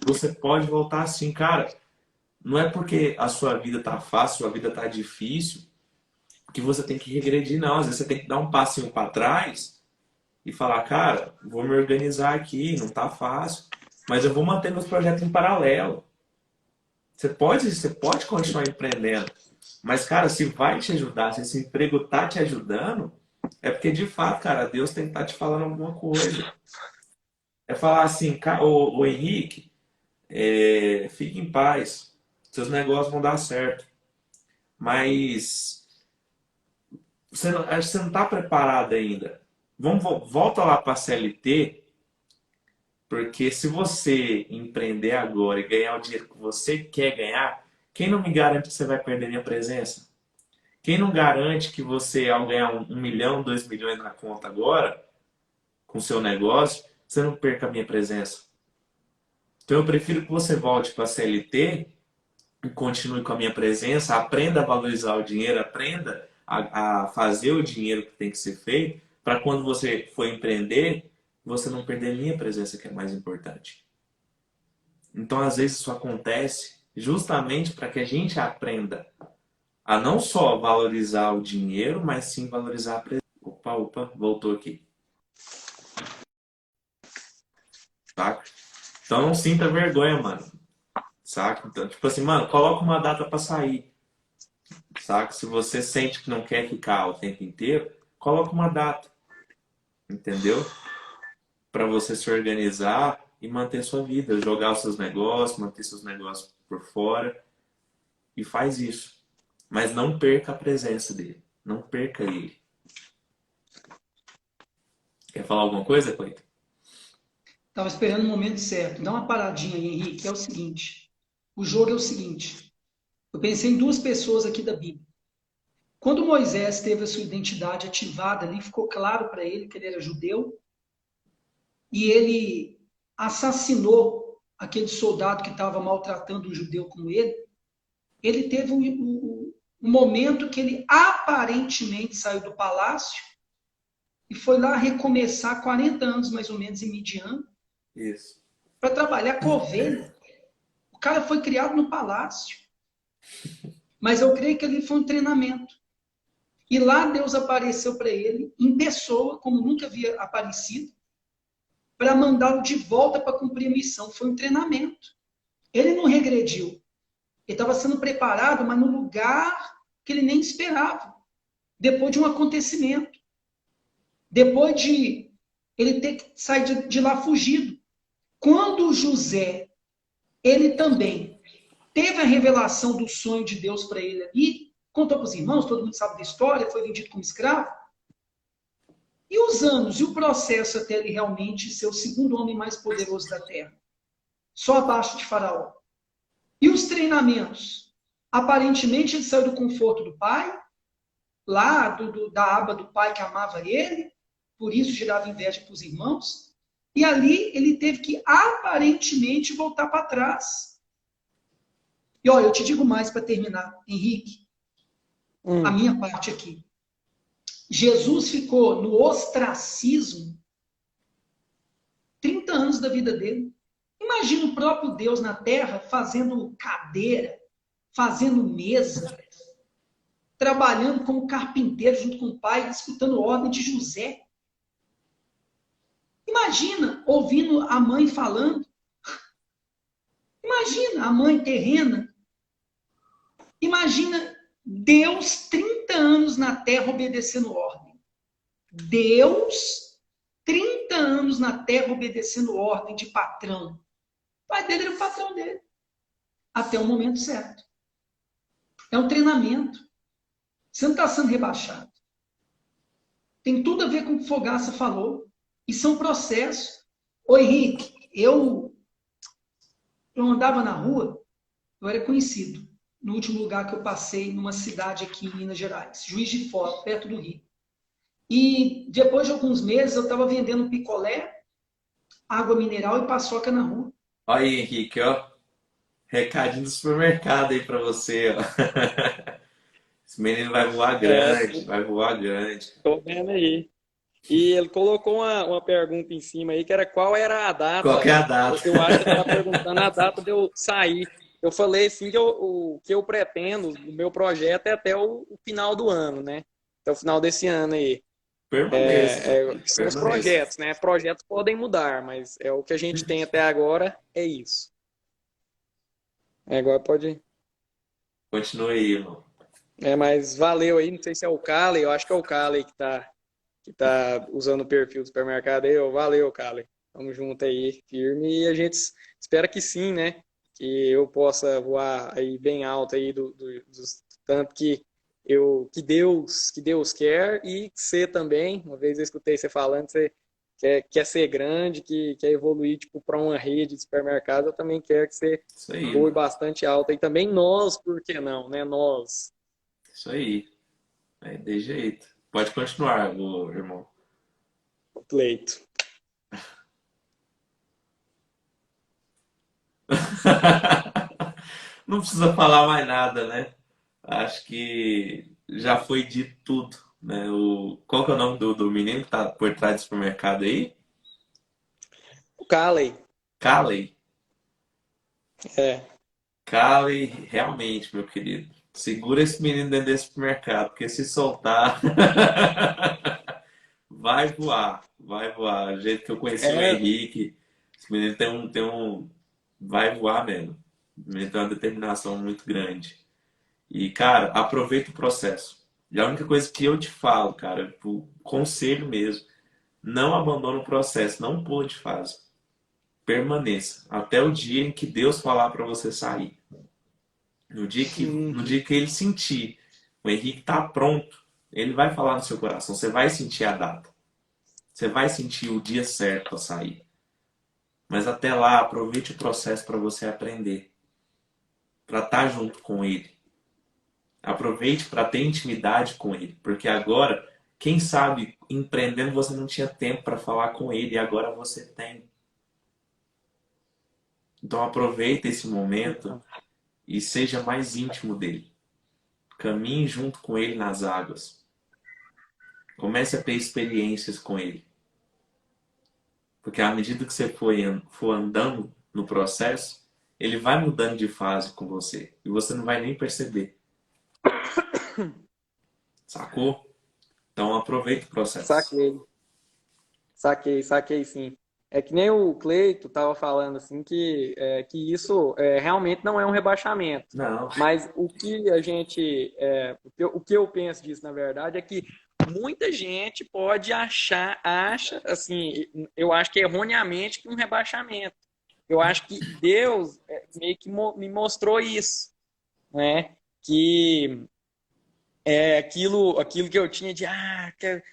Você pode voltar assim, cara. Não é porque a sua vida tá fácil, a vida tá difícil, que você tem que regredir, não. Às vezes você tem que dar um passinho para trás e falar, cara, vou me organizar aqui, não tá fácil, mas eu vou manter meus projetos em paralelo. Você pode continuar empreendendo, mas, cara, se vai te ajudar, se esse emprego tá te ajudando, é porque, de fato, cara, Deus tem que estar te falando alguma coisa. É falar assim, ô Henrique, fique em paz, seus negócios vão dar certo, mas acho que você não está preparado ainda. Volta lá para a CLT, porque se você empreender agora e ganhar o dinheiro que você quer ganhar, quem não me garante que você vai perder minha presença? Quem não garante que você, ao ganhar 1 milhão, 2 milhões na conta agora, com o seu negócio, você não perca a minha presença? Então eu prefiro que você volte para a CLT e continue com a minha presença, aprenda a valorizar o dinheiro, aprenda a fazer o dinheiro que tem que ser feito, para quando você for empreender, você não perder a minha presença, que é mais importante. Então, às vezes, isso acontece justamente para que a gente aprenda a não só valorizar o dinheiro, mas sim valorizar a presença. Opa, opa, voltou aqui. Saca? Então, não sinta vergonha, mano. Saca? Então, tipo assim, mano, coloca uma data para sair. Saca? Se você sente que não quer ficar o tempo inteiro, coloca uma data, entendeu? Para você se organizar e manter sua vida, jogar os seus negócios, manter seus negócios por fora e faz isso. mas não perca a presença dele. Não perca ele. Quer falar alguma coisa, Cleiton? Estava esperando o momento certo. Dá uma paradinha aí, Henrique. É o seguinte. O jogo é o seguinte. Eu pensei em duas pessoas aqui da Bíblia. Quando Moisés teve a sua identidade ativada ali, ficou claro para ele que ele era judeu e ele assassinou aquele soldado que estava maltratando um judeu como ele. Ele teve um momento que ele aparentemente saiu do palácio e foi lá recomeçar 40 anos mais ou menos em Midian Isso. para trabalhar com ovelha. O cara foi criado no palácio, mas eu creio que ali foi um treinamento. E lá Deus apareceu para ele em pessoa, como nunca havia aparecido, para mandá-lo de volta para cumprir a missão. Foi um treinamento. Ele não regrediu. Ele estava sendo preparado, mas no lugar que ele nem esperava. Depois de um acontecimento. Depois de ele ter que sair de lá fugido. Quando José, ele também teve a revelação do sonho de Deus para ele ali, contou para os irmãos, todo mundo sabe da história, foi vendido como escravo. E os anos, e o processo até ele realmente ser o segundo homem mais poderoso da terra, só abaixo de Faraó. E os treinamentos? Aparentemente ele saiu do conforto do pai, lá da aba do pai que amava ele, por isso gerava inveja para os irmãos, e ali ele teve que aparentemente voltar para trás. E olha, eu te digo mais para terminar, Henrique, a minha parte aqui. Jesus ficou no ostracismo 30 anos da vida dele. Imagina o próprio Deus na terra fazendo cadeira, fazendo mesa, trabalhando como carpinteiro junto com o pai, escutando ordem de José. Imagina ouvindo a mãe falando. Imagina a mãe terrena. Imagina Deus 30 anos na terra obedecendo ordem. Deus 30 anos na terra obedecendo ordem de patrão. O pai dele era o patrão dele. Até o momento certo. É um treinamento. Você não está sendo rebaixado. Tem tudo a ver com o que o Fogaça falou. Isso é um processo. Ô Henrique, eu andava na rua, eu era conhecido. No último lugar que eu passei, numa cidade aqui em Minas Gerais, Juiz de Fora, perto do Rio. E depois de alguns meses, eu estava vendendo picolé, água mineral e paçoca na rua. Olha aí, Henrique, ó. Recadinho do supermercado aí pra você, ó. Esse menino vai voar grande, vai voar grande. Tô vendo aí. E ele colocou uma pergunta em cima aí, que era qual era a Qual que é data. a data? Eu acho que ele estava perguntando a data de eu sair. Eu falei assim que o que eu pretendo, o meu projeto é até o final do ano, né? Até o final desse ano aí. Permaneça. São os Permaneça. projetos, né? Projetos podem mudar, mas é o que a gente tem até agora, é isso. Agora pode. Continua aí, irmão. Mas valeu aí, não sei se é o Cali, eu acho que é o Cali que tá usando o perfil do supermercado aí. Valeu, Cali. Tamo junto aí, firme. E a gente espera que sim, né? Que eu possa voar aí bem alto aí tanto que Deus quer e você também. Uma vez eu escutei você falando, você quer ser grande, que quer evoluir tipo para uma rede de supermercado. Eu também quero que você Isso aí, voe mano. bastante alto e também nós, por que não, né? Nós. Isso aí. É de jeito. Pode continuar, meu irmão. Cleito. Não precisa falar mais nada, né? Acho que já foi dito tudo, né? Qual que é o nome do menino que tá por trás do supermercado aí? O Cali. Calley. É. Calley, realmente, meu querido. Segura esse menino dentro desse supermercado, porque se soltar, vai voar, vai voar. Do jeito que eu conheci o É, Henrique, esse menino vai voar mesmo. O menino tem uma determinação muito grande. E, cara, aproveita o processo. E a única coisa que eu te falo, cara, o conselho mesmo, não abandone o processo, não pule de fase. Permaneça até o dia em que Deus falar para você sair. No dia que ele sentir O Henrique está pronto. Ele vai falar no seu coração. Você vai sentir a data. Você vai sentir o dia certo a sair. Mas até lá, aproveite o processo para você aprender. Para estar junto com ele. Aproveite para ter intimidade com ele. Porque agora, quem sabe, empreendendo você não tinha tempo para falar com ele. E agora você tem. Então aproveite esse momento e seja mais íntimo dele. Caminhe junto com ele nas águas. Comece a ter experiências com ele. Porque à medida que você for andando no processo, ele vai mudando de fase com você. E você não vai nem perceber. Sacou? Então aproveita o processo. Saquei, saquei sim. É que nem o Cleito tava falando assim que isso realmente não é um rebaixamento. Não. Mas o que a gente, o que eu penso disso na verdade é que muita gente pode acha assim, eu acho que erroneamente que um rebaixamento. Eu acho que Deus meio que me mostrou isso, né? Que aquilo que eu tinha de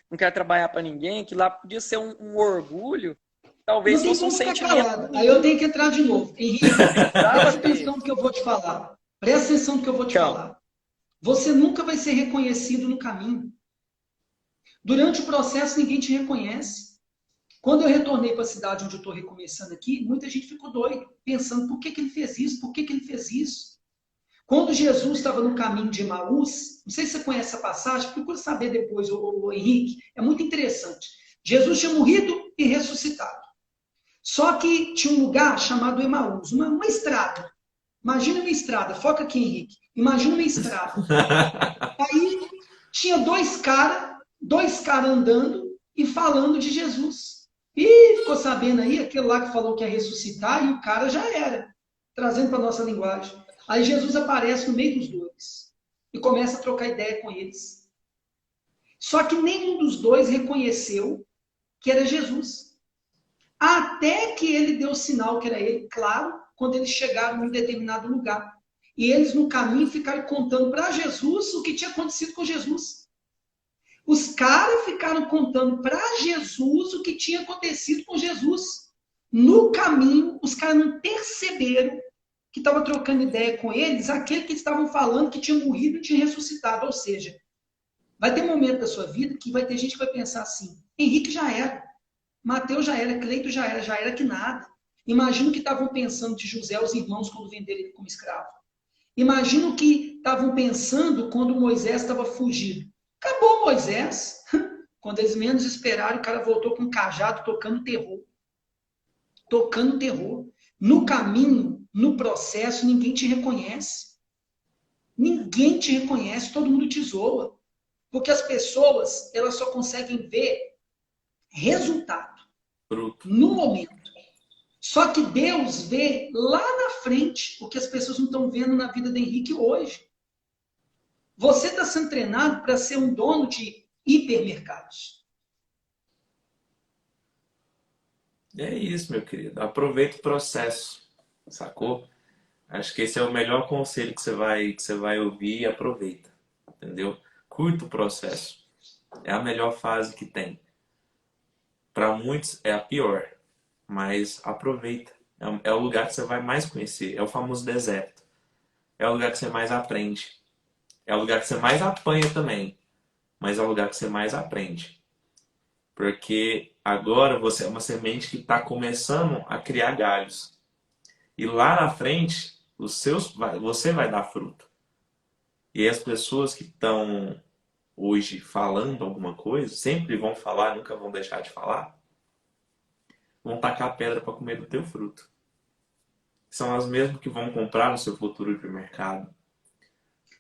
não quero trabalhar para ninguém, que lá podia ser um orgulho, Não talvez tem fosse um como ficar sentimento calado. Aí ruim. eu tenho que entrar de novo. Henrique, Precisava presta ter. atenção no que eu vou te falar. Presta atenção no que eu vou te Então, falar. Você nunca vai ser reconhecido no caminho. Durante o processo, ninguém te reconhece. Quando eu retornei para a cidade onde eu estou recomeçando aqui, muita gente ficou doido, pensando por que ele fez isso, por que ele fez isso. Quando Jesus estava no caminho de Emaús, não sei se você conhece essa passagem, procura saber depois, o Henrique, é muito interessante. Jesus tinha morrido e ressuscitado. Só que tinha um lugar chamado Emaús, uma estrada. Imagina uma estrada, foca aqui, Henrique. Imagina uma estrada. Aí tinha dois caras andando e falando de Jesus. E ficou sabendo aí, aquele lá que falou que ia ressuscitar, e o cara já era, trazendo para a nossa linguagem. Aí Jesus aparece no meio dos dois e começa a trocar ideia com eles. Só que nenhum dos dois reconheceu que era Jesus. Até que ele deu sinal que era ele, claro, quando eles chegaram em determinado lugar. E eles, no caminho, ficaram contando para Jesus o que tinha acontecido com Jesus. Os caras ficaram contando para Jesus o que tinha acontecido com Jesus. No caminho, os caras não perceberam que estava trocando ideia com eles, aquele que estavam falando que tinha morrido e tinha ressuscitado. Ou seja, vai ter um momento da sua vida que vai ter gente que vai pensar assim: Henrique já era, Mateus já era, Cleito já era que nada. Imagina o que estavam pensando de José, os irmãos, quando venderam ele como escravo. Imagina o que estavam pensando quando Moisés estava fugido. Acabou Moisés. Quando eles menos esperaram, o cara voltou com um cajado tocando terror. Tocando terror. No caminho, no processo, ninguém te reconhece. Ninguém te reconhece, todo mundo te zoa. Porque as pessoas, elas só conseguem ver resultado Fruto. no momento. Só que Deus vê lá na frente o que as pessoas não estão vendo na vida do Henrique hoje. Você está sendo treinado para ser um dono de hipermercados. É isso, meu querido. Aproveita o processo, sacou? Acho que esse é o melhor conselho que você vai ouvir e aproveita, entendeu? Curta o processo. É a melhor fase que tem. Para muitos é a pior, mas aproveita. É o lugar que você vai mais conhecer. É o famoso deserto. É o lugar que você mais aprende. É o lugar que você mais apanha também, mas é o lugar que você mais aprende. Porque agora você é uma semente que está começando a criar galhos. E lá na frente, você vai dar fruto. E as pessoas que estão hoje falando alguma coisa, sempre vão falar, nunca vão deixar de falar, vão tacar pedra para comer do teu fruto. São as mesmas que vão comprar no seu futuro hipermercado.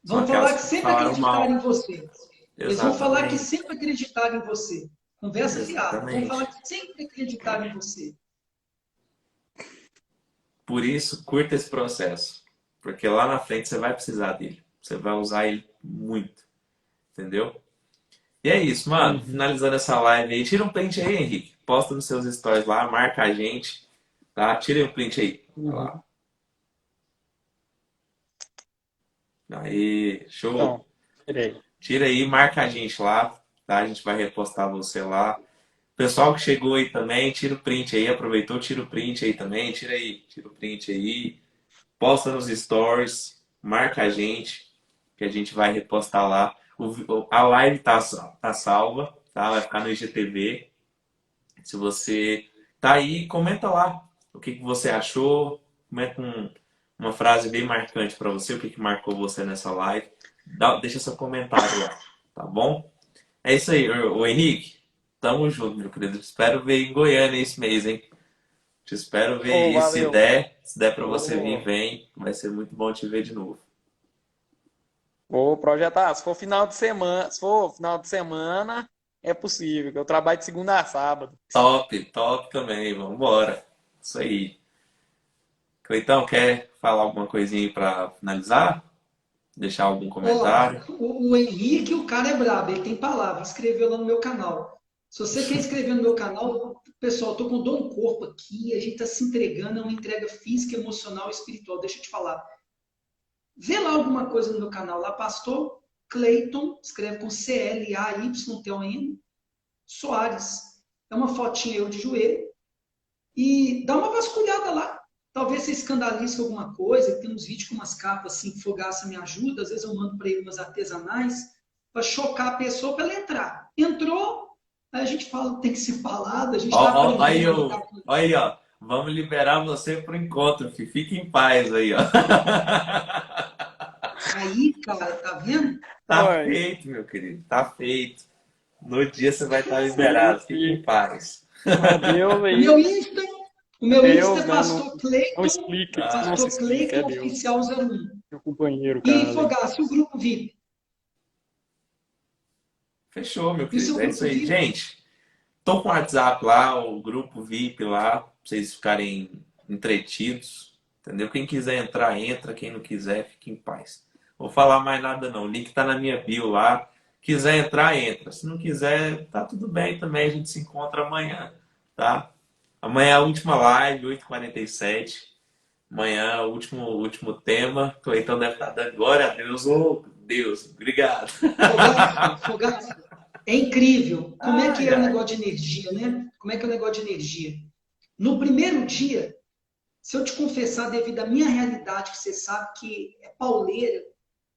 São Vão falar aquelas que que sempre falaram acreditaram em mal. você. Eles vão falar que Exatamente. sempre acreditaram em você. Conversa fiada. Vão falar Exatamente. que sempre acreditaram em você. Por isso, curta esse processo. Porque lá na frente você vai precisar dele. Você vai usar ele muito. Entendeu? E é isso, mano. Uhum. Finalizando essa live aí. Tira um print aí, Henrique. Posta nos seus stories lá, marca a gente. Tá? Tira um print aí. Olha lá. Uhum. Aí, show. Então, Tirei. Tira aí, marca a gente lá, tá? A gente vai repostar você lá. Pessoal que chegou aí também, tira o print aí, aproveitou, tira o print aí também, tira aí, tira o print aí, posta nos stories, marca a gente, que a gente vai repostar lá. A live tá salva, tá? Vai ficar no IGTV. Se você tá aí, comenta lá o que que você achou, comenta uma frase bem marcante para você, o que que marcou você nessa live. Deixa seu comentário lá, tá bom? É isso aí, ô Henrique. Tamo junto, meu querido. Espero ver em Goiânia esse mês, hein? Te espero ver Ô, aí. valeu. Se der para você vir, Ô, vem. Vai ser muito bom te ver de novo. vou projetar. Se for final de semana, é possível, que eu trabalho de segunda a sábado. Top, top também. Vamos embora. Isso aí. Cleitão, quer falar alguma coisinha aí para finalizar? Deixar algum Ó, comentário? o Henrique, o cara é brabo, ele tem palavra, escreveu lá no meu canal. Se você quer escrever no meu canal, pessoal, tô com dor no corpo aqui, a gente tá se entregando, é uma entrega física, emocional e espiritual. Deixa eu te falar. Vê lá alguma coisa no meu canal, lá, Pastor Cleiton, escreve com Clayton Soares. É uma fotinha eu de joelho. E dá uma vasculhada lá. Talvez você escandalize com alguma coisa. Tem uns vídeos com umas capas assim, Fogaça me ajuda. Às vezes eu mando para ele umas artesanais para chocar a pessoa para ela entrar. Entrou, aí a gente fala, tem que ser falado, a gente está Ó, ó, aí, aprendendo a ó, lidar com isso. aí, ó. Vamos liberar você pro encontro, filho. Fique em paz aí, ó. Aí, cara, tá vendo? Tá Oi, feito, meu querido. Tá feito. No dia você vai estar sim, liberado. Fique em sim. paz. Mas Deus O meu aí, Insta, o meu Insta Deus, é né? Ah, Não se Pastor explica, é Cleiton Deus. Oficial 01. Meu companheiro, E cara, ali. Fogaça, o grupo VIP. fechou, meu E o querido. seu É isso grupo aí. VIP? Gente, tô com o WhatsApp lá, o grupo VIP lá, pra vocês ficarem entretidos. Entendeu? Quem quiser entrar, entra. Quem não quiser, fique em paz. Vou falar mais nada não. O link tá na minha bio lá. Quiser entrar, entra. Se não quiser, tá tudo bem também. A gente se encontra amanhã, tá? Amanhã é a última live, 8h47. Amanhã, o último tema. Cleitão deve estar dando glória a Deus. Oh, Deus, obrigado. Fogaça, é incrível. Como é que Ai, é o ai. negócio de energia, né? Como é que é o negócio de energia? No primeiro dia, se eu te confessar, devido à minha realidade, que você sabe que é pauleira,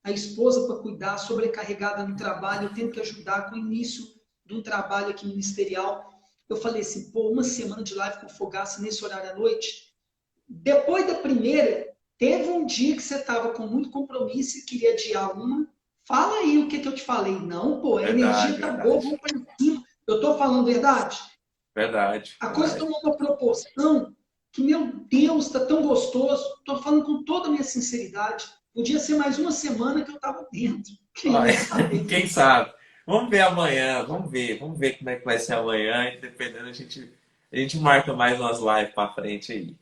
a esposa para cuidar, sobrecarregada no trabalho, eu tenho que ajudar com o início de um trabalho aqui ministerial. Eu falei assim, pô, uma semana de live com Fogaça nesse horário à noite. Depois da primeira, teve um dia que você estava com muito compromisso e queria adiar uma. Fala aí o que, que eu te falei. Não, pô, a Verdade, energia tá boa, verdade. vamos para cima. Eu tô falando verdade? Verdade, A coisa verdade. tomou uma proporção que, meu Deus, tá tão gostoso. Tô falando com toda a minha sinceridade. Podia ser mais uma semana que eu tava dentro. Quem Olha, ia saber? quem sabe? Vamos ver amanhã, vamos ver como é que vai ser amanhã, e dependendo a gente marca mais umas lives para frente aí.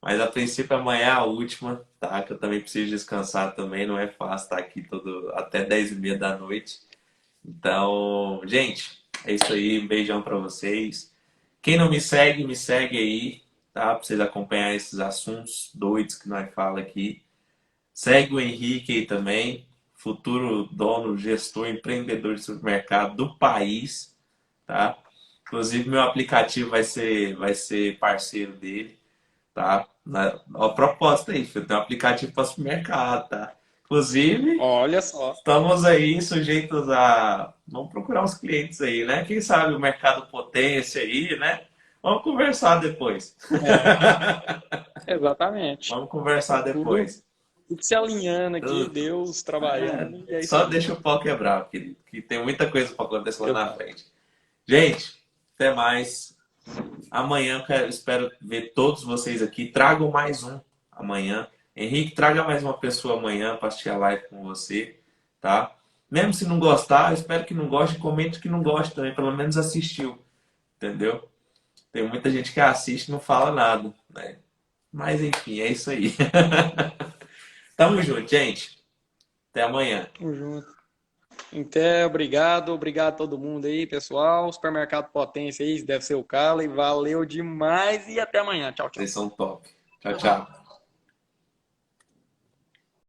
Mas a princípio amanhã é a última, tá? Que eu também preciso descansar também, não é fácil estar aqui até 10h30 da noite. Então, gente, é isso aí, um beijão para vocês. Quem não me segue aí, tá? Para vocês acompanhar esses assuntos doidos que nós fala aqui. Segue o Henrique aí também, futuro dono, gestor, empreendedor de supermercado do país, tá? Inclusive, meu aplicativo vai ser parceiro dele, tá? A proposta aí, filho, tem um aplicativo para supermercado, tá? Inclusive, Olha só. estamos aí sujeitos a. Vamos procurar uns clientes aí, né? Quem sabe o mercado potência aí, né? Vamos conversar depois. É, exatamente. Vamos conversar Tudo, depois. tudo se alinhando aqui, Tudo. Deus É, trabalhando, e é isso só aí. deixa o pau quebrar, querido, que tem muita coisa para acontecer lá na Exato. frente. Gente, até mais. Amanhã espero ver todos vocês aqui. Tragam mais um amanhã. Henrique, traga mais uma pessoa amanhã para assistir a live com você, tá? Mesmo se não gostar, eu espero que não goste, comente que não goste também, pelo menos assistiu, entendeu? Tem muita gente que assiste e não fala nada, né? Mas enfim, é isso aí. Tamo junto, gente. Até amanhã. Tamo junto. Então, obrigado, obrigado a todo mundo aí, pessoal. Supermercado Potência aí, deve ser o Cala, e valeu demais e até amanhã. Tchau, tchau. Vocês são top. Tchau, Tchau. tchau.